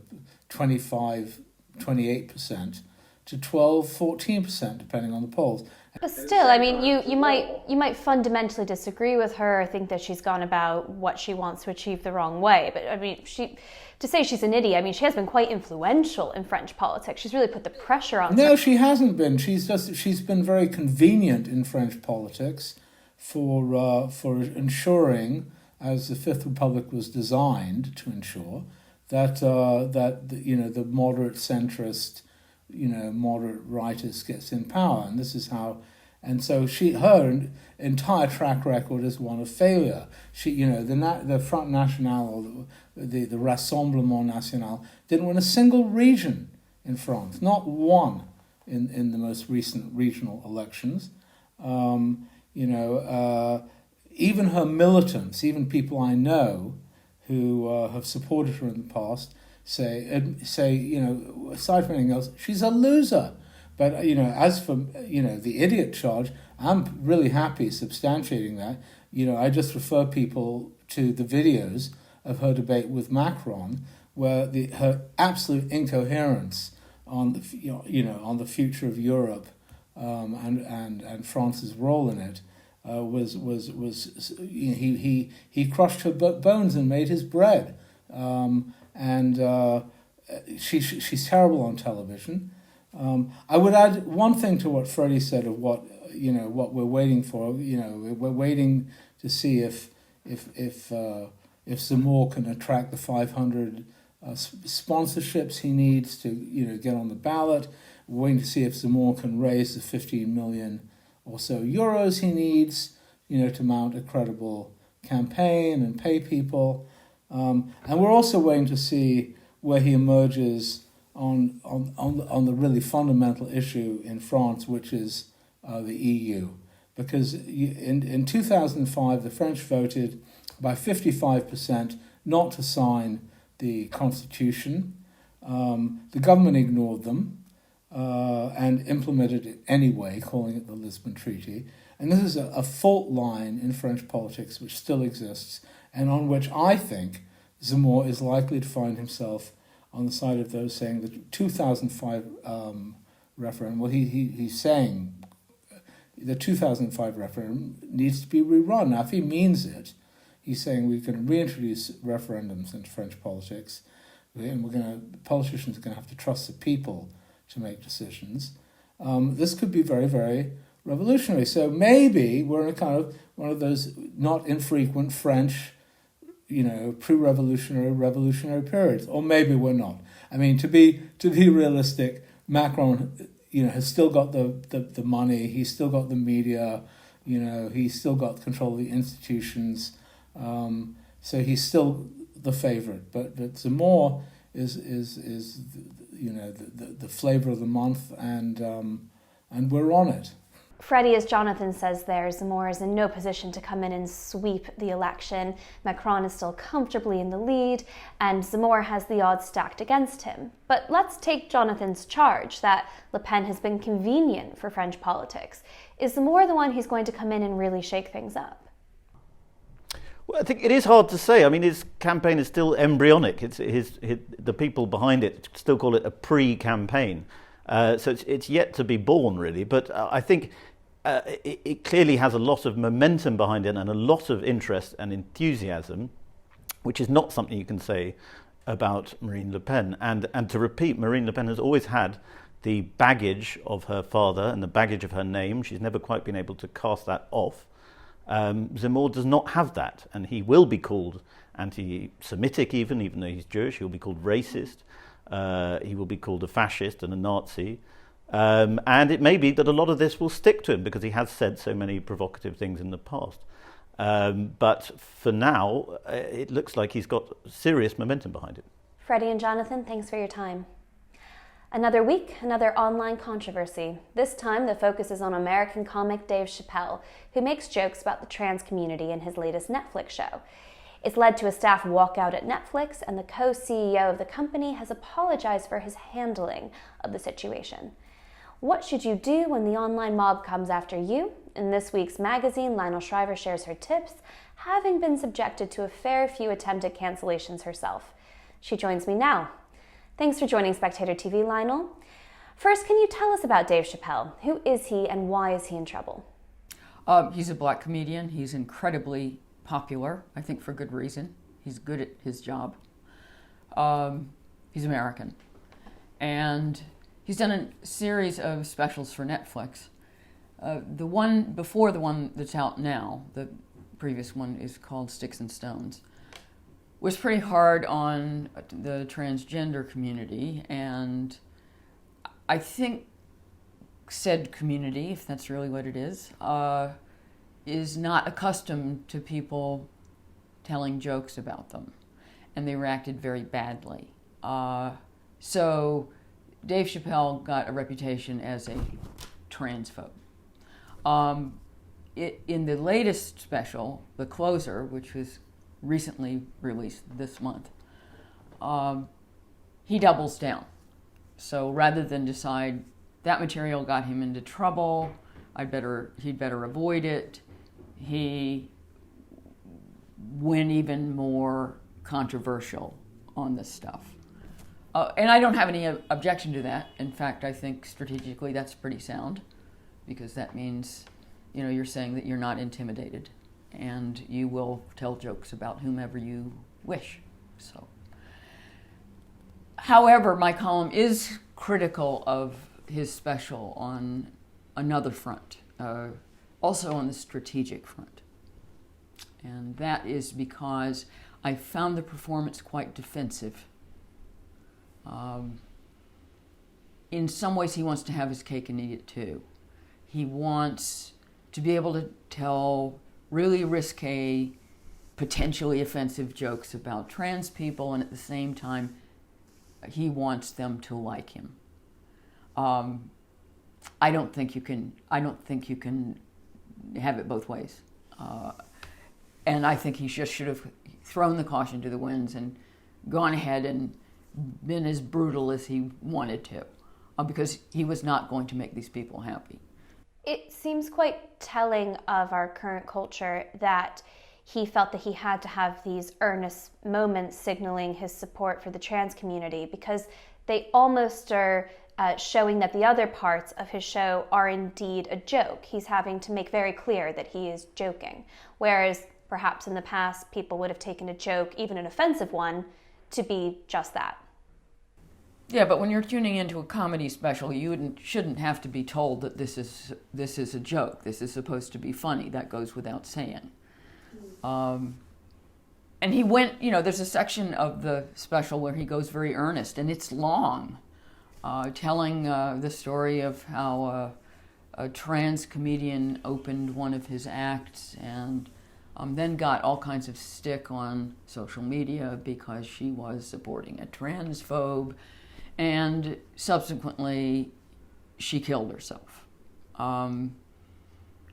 28% to 12-14%, depending on the polls. But still, I mean, you might fundamentally disagree with her, or think that she's gone about what she wants to achieve the wrong way. But I mean, to say she's an idiot, I mean, she has been quite influential in French politics. She's really put the pressure on. No, she hasn't been. She's been very convenient in French politics for ensuring, as the Fifth Republic was designed to ensure, that the moderate centrist, moderate rightist gets in power, and this is how. And so her entire track record is one of failure. She, the Front National, or the Rassemblement National, didn't win a single region in France, not one in the most recent regional elections. Even her militants, even people I know who have supported her in the past, say, aside from anything else, she's a loser. But, as for, the idiot charge, I'm really happy substantiating that. I just refer people to the videos of her debate with Macron, where her absolute incoherence on the future of Europe and France's role in it was he crushed her bones and made his bread. She's terrible on television. I would add one thing to what Freddy said of what we're waiting for. We're waiting to see if Zemmour can attract the 500 sponsorships he needs to get on the ballot. We're waiting to see if Zemmour can raise the 15 million or so euros he needs to mount a credible campaign and pay people. And we're also waiting to see where he emerges on the really fundamental issue in France, which is the EU. Because in 2005, the French voted by 55% not to sign the constitution. The government ignored them and implemented it anyway, calling it the Lisbon Treaty. And this is a fault line in French politics which still exists, and on which I think Zemmour is likely to find himself on the side of those saying the 2005 referendum. Well, he's saying the 2005 referendum needs to be rerun. Now, if he means it, he's saying we can reintroduce referendums into French politics, and politicians are going to have to trust the people to make decisions. This could be very, very revolutionary. So maybe we're in a kind of one of those not infrequent French, pre-revolutionary, revolutionary periods, or maybe we're not. I mean, to be realistic, Macron, has still got the money. He's still got the media. He's still got control of the institutions. So he's still the favorite. But Zemmour is the flavor of the month, and we're on it. Freddy, as Jonathan says there, Zemmour is in no position to come in and sweep the election. Macron is still comfortably in the lead, and Zemmour has the odds stacked against him. But let's take Jonathan's charge that Le Pen has been convenient for French politics. Is Zemmour the one who's going to come in and really shake things up? Well, I think it is hard to say. I mean, his campaign is still embryonic. The people behind it still call it a pre-campaign. So it's yet to be born, really. But I think it clearly has a lot of momentum behind it and a lot of interest and enthusiasm, which is not something you can say about Marine Le Pen. And to repeat, Marine Le Pen has always had the baggage of her father and the baggage of her name. She's never quite been able to cast that off. Zemmour does not have that, and he will be called anti-Semitic even though he's Jewish. He will be called racist. He will be called a fascist and a Nazi. And it may be that a lot of this will stick to him because he has said so many provocative things in the past. But for now, it looks like he's got serious momentum behind it. Freddy and Jonathan, thanks for your time. Another week, another online controversy. This time, the focus is on American comic Dave Chappelle, who makes jokes about the trans community in his latest Netflix show. It's led to a staff walkout at Netflix, and the co-CEO of the company has apologized for his handling of the situation. What should you do when the online mob comes after you? In this week's magazine, Lionel Shriver shares her tips, having been subjected to a fair few attempted cancellations herself. She joins me now. Thanks for joining Spectator TV, Lionel. First, can you tell us about Dave Chappelle? Who is he and why is he in trouble? He's a black comedian. He's incredibly popular, I think for good reason. He's good at his job. He's American. And he's done a series of specials for Netflix. The one before the one that's out now, the previous one is called Sticks and Stones, was pretty hard on the transgender community, and I think said community, if that's really what it is not accustomed to people telling jokes about them, and they reacted very badly. So Dave Chappelle got a reputation as a transphobe. In the latest special, The Closer, which was recently released this month, he doubles down. So rather than decide that material got him into trouble, he'd better avoid it, he went even more controversial on this stuff. And I don't have any objection to that. In fact, I think strategically that's pretty sound, because that means, you're saying that you're not intimidated and you will tell jokes about whomever you wish. So, however, my column is critical of his special on another front, also on the strategic front. And that is because I found the performance quite defensive. In some ways, he wants to have his cake and eat it too. He wants to be able to tell really risque, potentially offensive jokes about trans people, and at the same time, he wants them to like him. I don't think you can have it both ways. And I think he just should have thrown the caution to the winds and gone ahead and been as brutal as he wanted to, because he was not going to make these people happy. It seems quite telling of our current culture that he felt that he had to have these earnest moments signaling his support for the trans community, because they almost are showing that the other parts of his show are indeed a joke. He's having to make very clear that he is joking, whereas perhaps in the past people would have taken a joke, even an offensive one, to be just that. Yeah, but when you're tuning into a comedy special, you shouldn't have to be told that this is a joke. This is supposed to be funny. That goes without saying. And he went, there's a section of the special where he goes very earnest, and it's long, telling the story of how a trans comedian opened one of his acts and then got all kinds of stick on social media because she was supporting a transphobe, and subsequently she killed herself.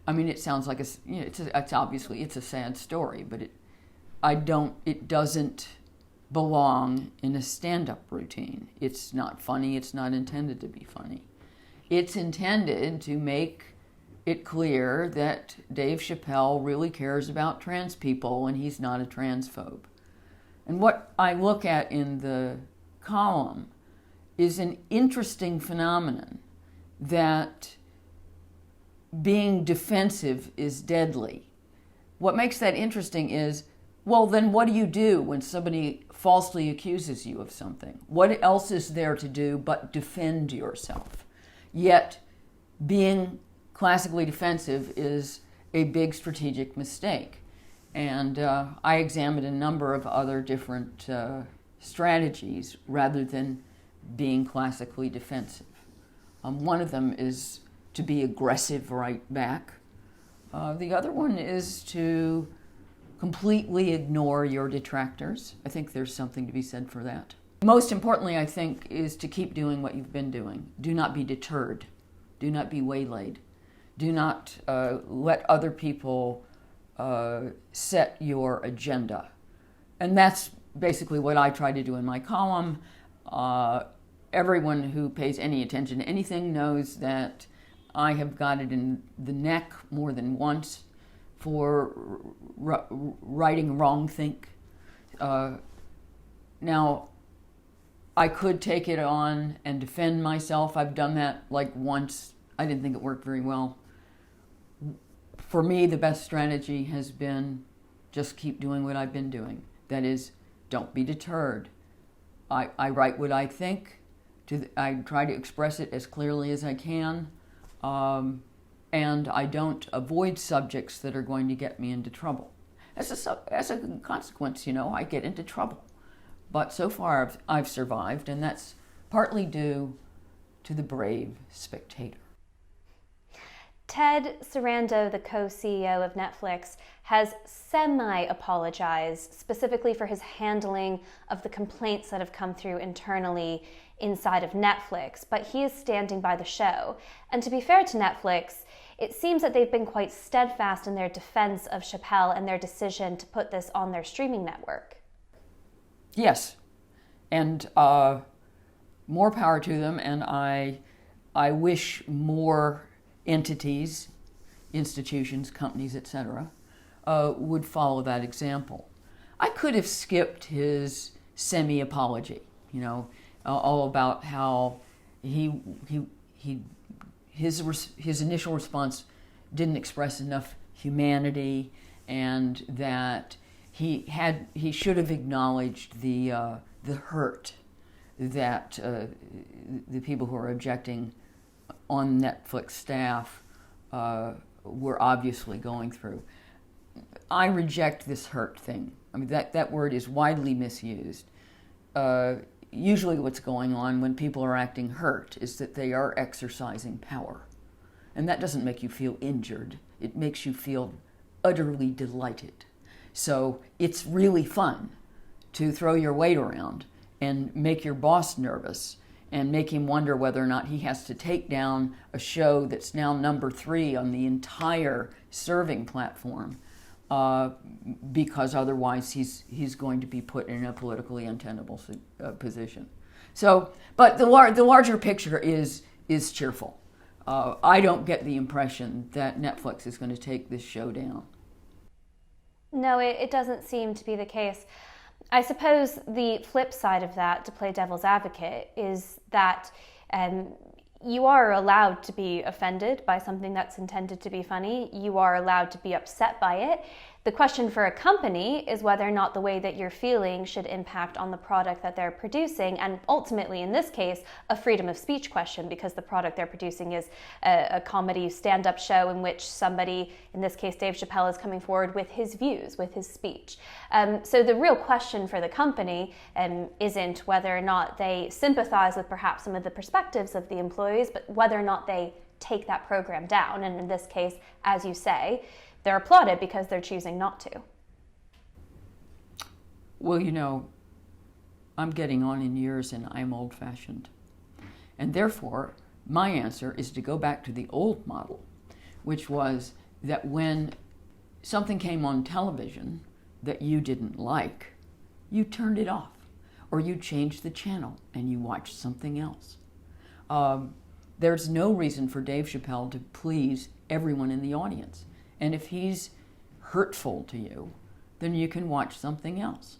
It sounds like it's obviously a sad story, but it doesn't belong in a stand-up routine. It's not funny. It's not intended to be funny. It's intended to make it clear that Dave Chappelle really cares about trans people and he's not a transphobe. And what I look at in the column is an interesting phenomenon that being defensive is deadly. What makes that interesting is, well, then what do you do when somebody falsely accuses you of something? What else is there to do but defend yourself? Yet being classically defensive is a big strategic mistake. And I examined a number of other different strategies rather than being classically defensive. One of them is to be aggressive right back. The other one is to completely ignore your detractors. I think there's something to be said for that. Most importantly, I think, is to keep doing what you've been doing. Do not be deterred. Do not be waylaid. Do not let other people set your agenda. And that's basically what I try to do in my column. Everyone who pays any attention to anything knows that I have got it in the neck more than once for writing wrongthink. Now, I could take it on and defend myself. I've done that like once. I didn't think it worked very well. For me, the best strategy has been just keep doing what I've been doing. That is, don't be deterred. I write what I think. I try to express it as clearly as I can. And I don't avoid subjects that are going to get me into trouble. As a consequence, I get into trouble. But so far, I've survived, and that's partly due to the brave Spectator. Ted Sarandos, the co-CEO of Netflix, has semi-apologized specifically for his handling of the complaints that have come through internally inside of Netflix, but he is standing by the show. And to be fair to Netflix, it seems that they've been quite steadfast in their defense of Chappelle and their decision to put this on their streaming network. Yes, and more power to them, and I wish more entities, institutions, companies, etc., would follow that example. I could have skipped his semi-apology, all about how his initial response didn't express enough humanity, and that he should have acknowledged the hurt that the people who are objecting on Netflix staff were obviously going through. I reject this hurt thing. I mean, that word is widely misused. Usually what's going on when people are acting hurt is that they are exercising power. And that doesn't make you feel injured. It makes you feel utterly delighted. So it's really fun to throw your weight around and make your boss nervous and make him wonder whether or not he has to take down a show that's now number 3 on the entire serving platform, because otherwise he's going to be put in a politically untenable position. So, but the larger picture is cheerful. I don't get the impression that Netflix is going to take this show down. No, it doesn't seem to be the case. I suppose the flip side of that, to play devil's advocate, is that you are allowed to be offended by something that's intended to be funny. You are allowed to be upset by it. The question for a company is whether or not the way that you're feeling should impact on the product that they're producing, and ultimately, in this case, a freedom of speech question, because the product they're producing is a comedy stand-up show in which somebody, in this case Dave Chappelle, is coming forward with his views, with his speech. So the real question for the company isn't whether or not they sympathize with perhaps some of the perspectives of the employees, but whether or not they take that program down. And in this case, as you say, they're applauded because they're choosing not to. Well, I'm getting on in years and I'm old-fashioned. And therefore, my answer is to go back to the old model, which was that when something came on television that you didn't like, you turned it off, or you changed the channel and you watched something else. There's no reason for Dave Chappelle to please everyone in the audience. And if he's hurtful to you, then you can watch something else.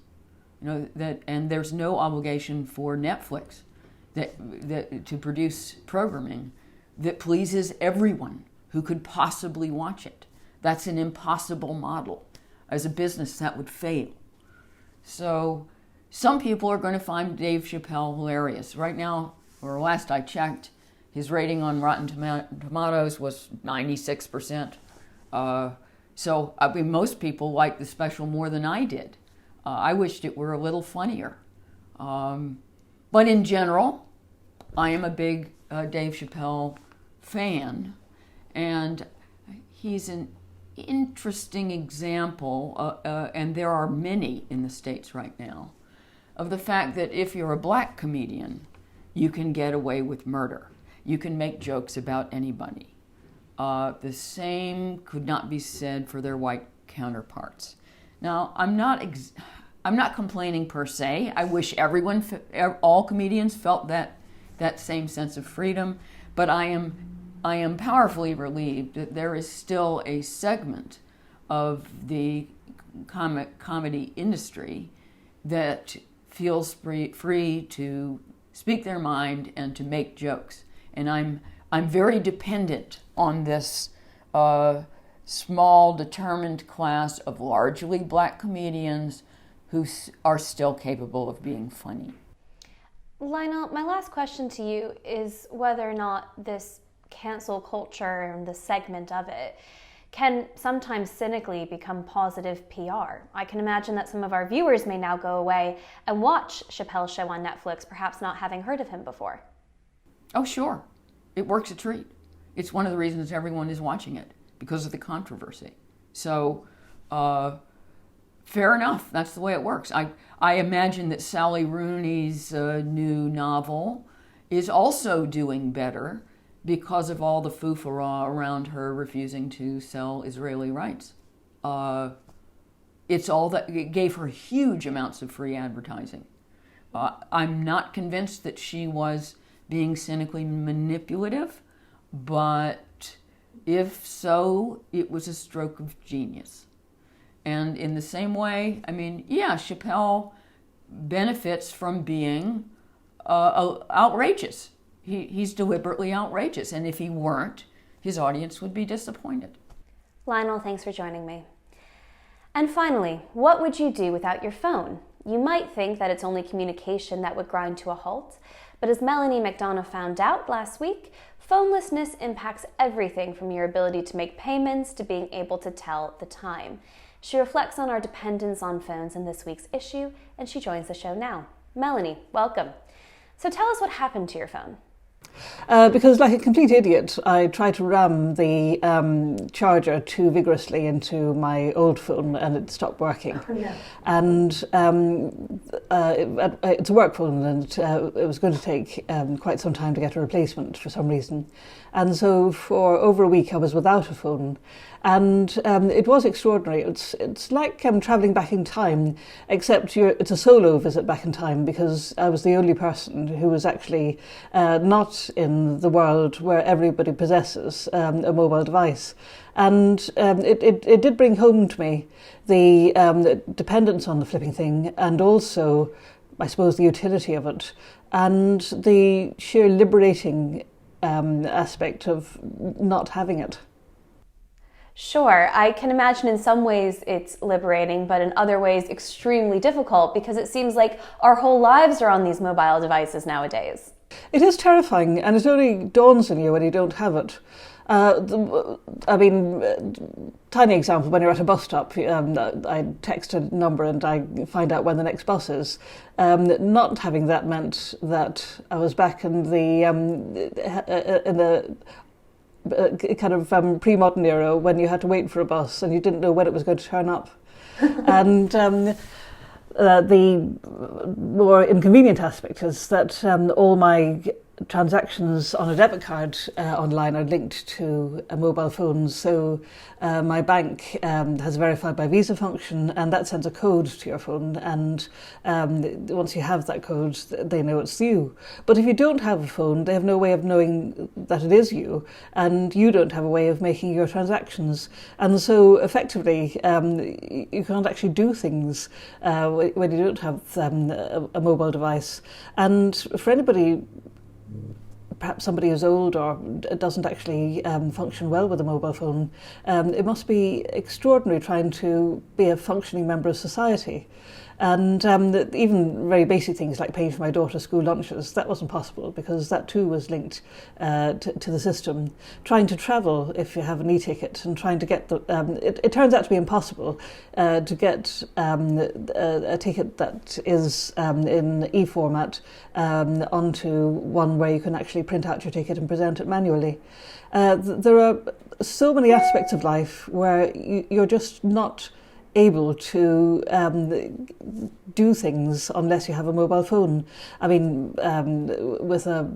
And there's no obligation for Netflix that to produce programming that pleases everyone who could possibly watch it. That's an impossible model. As a business, that would fail. So some people are going to find Dave Chappelle hilarious. Right now, or last I checked, his rating on Rotten Tomatoes was 96%. So most people like the special more than I did. I wished it were a little funnier. But in general, I am a big Dave Chappelle fan, and he's an interesting example, and there are many in the States right now, of the fact that if you're a black comedian, you can get away with murder. You can make jokes about anybody. The same could not be said for their white counterparts. Now, I'm not complaining per se. I wish all comedians felt that same sense of freedom, but I am powerfully relieved that there is still a segment of the comedy industry that feels free to speak their mind and to make jokes. And I'm very dependent on this small, determined class of largely black comedians who are still capable of being funny. Lionel, my last question to you is whether or not this cancel culture and the segment of it can sometimes cynically become positive PR. I can imagine that some of our viewers may now go away and watch Chappelle's show on Netflix, perhaps not having heard of him before. Oh, sure. It works a treat. It's one of the reasons everyone is watching it, because of the controversy. So, fair enough. That's the way it works. I imagine that Sally Rooney's new novel is also doing better because of all the foo-fa-ra around her refusing to sell Israeli rights. It's all that it gave her huge amounts of free advertising. I'm not convinced that she was being cynically manipulative, but if so, it was a stroke of genius. And in the same way, I mean, yeah, Chappelle benefits from being outrageous. He's deliberately outrageous, and if he weren't, his audience would be disappointed. Lionel, thanks for joining me. And finally, what would you do without your phone? You might think that it's only communication that would grind to a halt, but as Melanie McDonagh found out last week, phonelessness impacts everything from your ability to make payments to being able to tell the time. She reflects on our dependence on phones in this week's issue, and she joins the show now. Melanie, welcome. So tell us what happened to your phone. Because like a complete idiot, I tried to ram the charger too vigorously into my old phone and it stopped working. Oh, no. And it's a work phone and it was going to take quite some time to get a replacement for some reason. And so for over a week I was without a phone. And it was extraordinary. It's like travelling back in time, except it's a solo visit back in time because I was the only person who was actually not in the world where everybody possesses a mobile device. And it did bring home to me the dependence on the flipping thing and also, I suppose, the utility of it and the sheer liberating aspect of not having it. Sure, I can imagine in some ways it's liberating, but in other ways extremely difficult because it seems like our whole lives are on these mobile devices nowadays. It is terrifying, and it only dawns on you when you don't have it. I mean, tiny example, when you're at a bus stop, I text a number and I find out when the next bus is. Not having that meant that I was back in the kind of pre-modern era when you had to wait for a bus and you didn't know when it was going to turn up. And the more inconvenient aspect is that all my transactions on a debit card online are linked to a mobile phone. So my bank has a verified by Visa function, and that sends a code to your phone. And once you have that code, they know it's you. But if you don't have a phone, they have no way of knowing that it is you, and you don't have a way of making your transactions. And so effectively, you can't actually do things when you don't have a mobile device. And for anybody, perhaps somebody who's old or doesn't actually function well with a mobile phone, it must be extraordinary trying to be a functioning member of society. And even very basic things like paying for my daughter's school lunches, that wasn't possible because that too was linked to the system. Trying to travel if you have an e-ticket and trying to get the... it turns out to be impossible to get a ticket that is in e-format onto one where you can actually print out your ticket and present it manually. There are so many aspects of life where you're just not able to do things unless you have a mobile phone. I mean, with a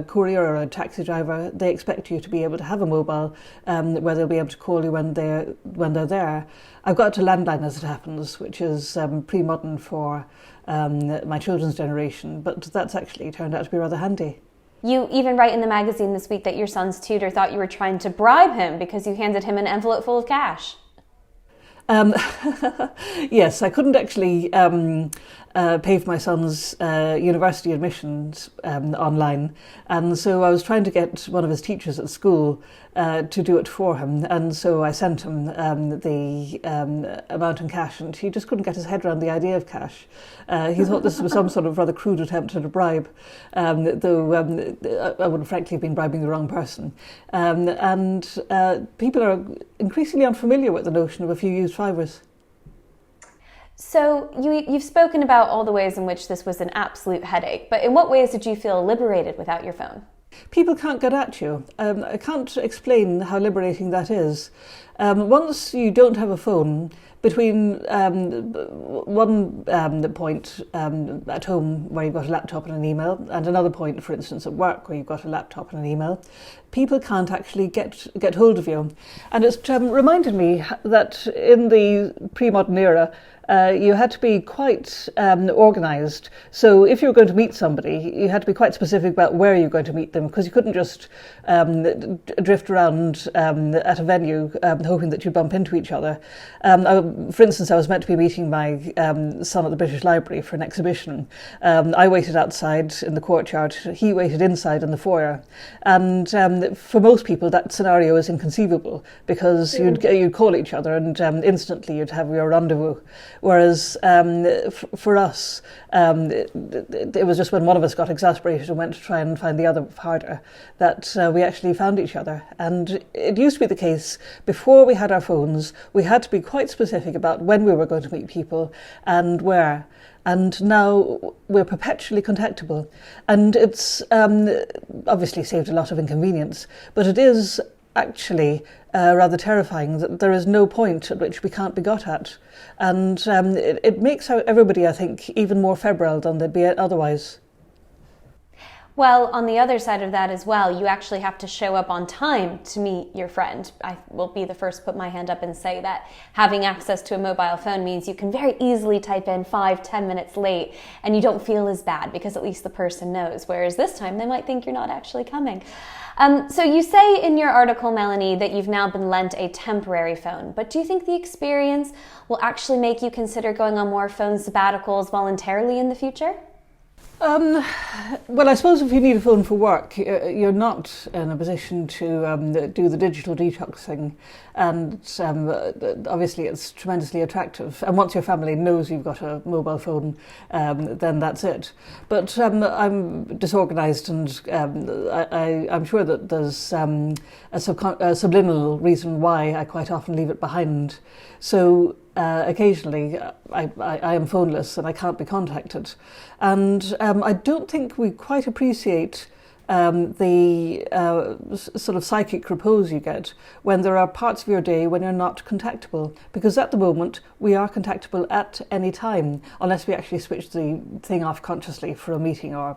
courier or a taxi driver, they expect you to be able to have a mobile where they'll be able to call you when they're there. I've got a landline as it happens, which is pre-modern for my children's generation, but that's actually turned out to be rather handy. You even write in the magazine this week that your son's tutor thought you were trying to bribe him because you handed him an envelope full of cash. Yes, I couldn't actually pay for my son's university admissions online, and so I was trying to get one of his teachers at school to do it for him, and so I sent him the amount in cash, and he just couldn't get his head around the idea of cash. He thought this was some sort of rather crude attempt at a bribe, though I would have frankly been bribing the wrong person. And people are increasingly unfamiliar with the notion of a few used fivers. So you've spoken about all the ways in which this was an absolute headache, but in what ways did you feel liberated without your phone? People can't get at you. I can't explain how liberating that is. Once you don't have a phone, between one point at home where you've got a laptop and an email, and another point, for instance, at work where you've got a laptop and an email, people can't actually get hold of you. And it's reminded me that in the pre-modern era, you had to be quite organised. So if you were going to meet somebody, you had to be quite specific about where you were going to meet them, because you couldn't just drift around at a venue hoping that you'd bump into each other. For instance, I was meant to be meeting my son at the British Library for an exhibition. I waited outside in the courtyard. He waited inside in the foyer. And for most people, that scenario is inconceivable, because you'd call each other and instantly you'd have your rendezvous. Whereas for us, it was just when one of us got exasperated and went to try and find the other harder that we actually found each other. And it used to be the case, before we had our phones, we had to be quite specific about when we were going to meet people and where. And now we're perpetually contactable. And it's obviously saved a lot of inconvenience, but it is actually rather terrifying that there is no point at which we can't be got at. And it makes everybody, I think, even more febrile than they'd be otherwise. Well, on the other side of that as well, you actually have to show up on time to meet your friend. I will be the first to put my hand up and say that having access to a mobile phone means you can very easily type in 5-10 minutes late and you don't feel as bad because at least the person knows. Whereas this time they might think you're not actually coming. So you say in your article, Melanie, that you've now been lent a temporary phone, but do you think the experience will actually make you consider going on more phone sabbaticals voluntarily in the future? Well, I suppose if you need a phone for work, you're not in a position to do the digital detoxing, and obviously it's tremendously attractive. And once your family knows you've got a mobile phone, then that's it. But I'm disorganised, and I'm sure that there's a subliminal reason why I quite often leave it behind. So occasionally I am phoneless and I can't be contacted. And I don't think we quite appreciate the sort of psychic repose you get when there are parts of your day when you're not contactable. Because at the moment, we are contactable at any time, unless we actually switch the thing off consciously for a meeting or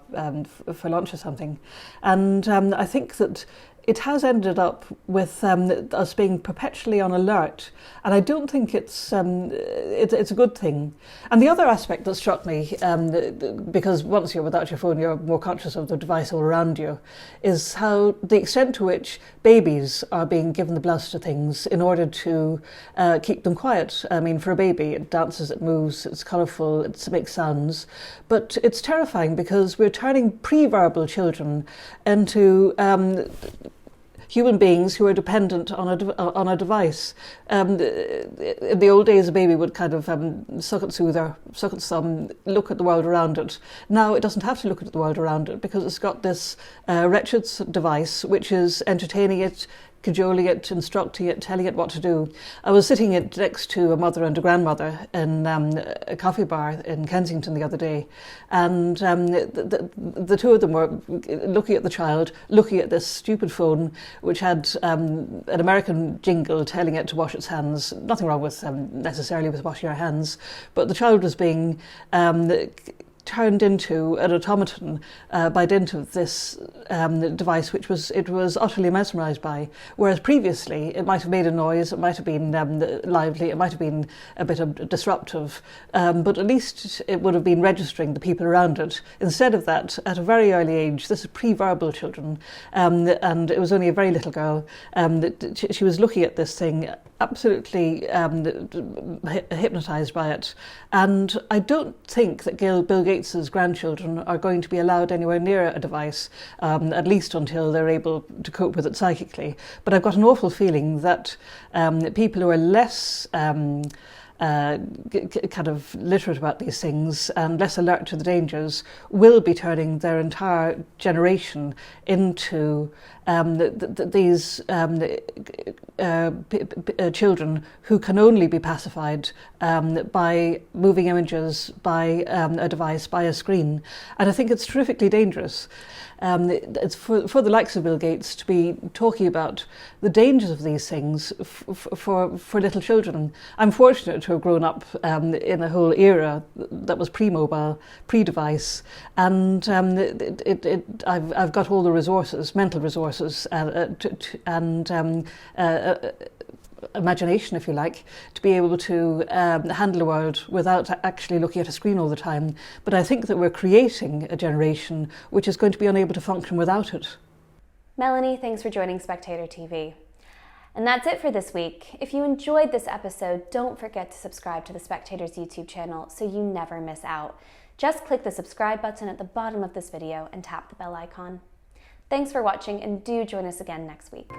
for lunch or something. And I think that it has ended up with us being perpetually on alert, and I don't think it's a good thing. And the other aspect that struck me, because once you're without your phone, you're more conscious of the device all around you, is how the extent to which babies are being given the blast to things in order to keep them quiet. I mean, for a baby, it dances, it moves, it's colourful, it makes sounds, but it's terrifying because we're turning pre-verbal children into human beings who are dependent on a device. In the old days, a baby would kind of suck its thumb, look at the world around it. Now it doesn't have to look at the world around it because it's got this wretched device which is entertaining it, cajoling it, instructing it, telling it what to do. I was sitting next to a mother and a grandmother in a coffee bar in Kensington the other day, and the two of them were looking at the child, looking at this stupid phone which had an American jingle telling it to wash its hands. Nothing wrong with necessarily with washing our hands, but the child was being turned into an automaton by dint of this device, which it was utterly mesmerised by. Whereas previously, it might have made a noise, it might have been lively, it might have been a bit disruptive, but at least it would have been registering the people around it. Instead of that, at a very early age, this is pre-verbal children, and it was only a very little girl, she was looking at this thing, absolutely hypnotised by it. And I don't think that Bill Gates's grandchildren are going to be allowed anywhere near a device, at least until they're able to cope with it psychically. But I've got an awful feeling that people who are less kind of literate about these things and less alert to the dangers will be turning their entire generation into these children who can only be pacified by moving images, by a device, by a screen. And I think it's terrifically dangerous. It's for the likes of Bill Gates to be talking about the dangers of these things for little children. I'm fortunate to have grown up in a whole era that was pre-mobile, pre-device, and I've got all the resources, mental resources, and imagination, if you like, to be able to handle the world without actually looking at a screen all the time. But I think that we're creating a generation which is going to be unable to function without it. Melanie, thanks for joining Spectator TV. And that's it for this week. If you enjoyed this episode, don't forget to subscribe to the Spectator's YouTube channel so you never miss out. Just click the subscribe button at the bottom of this video and tap the bell icon. Thanks for watching, and do join us again next week.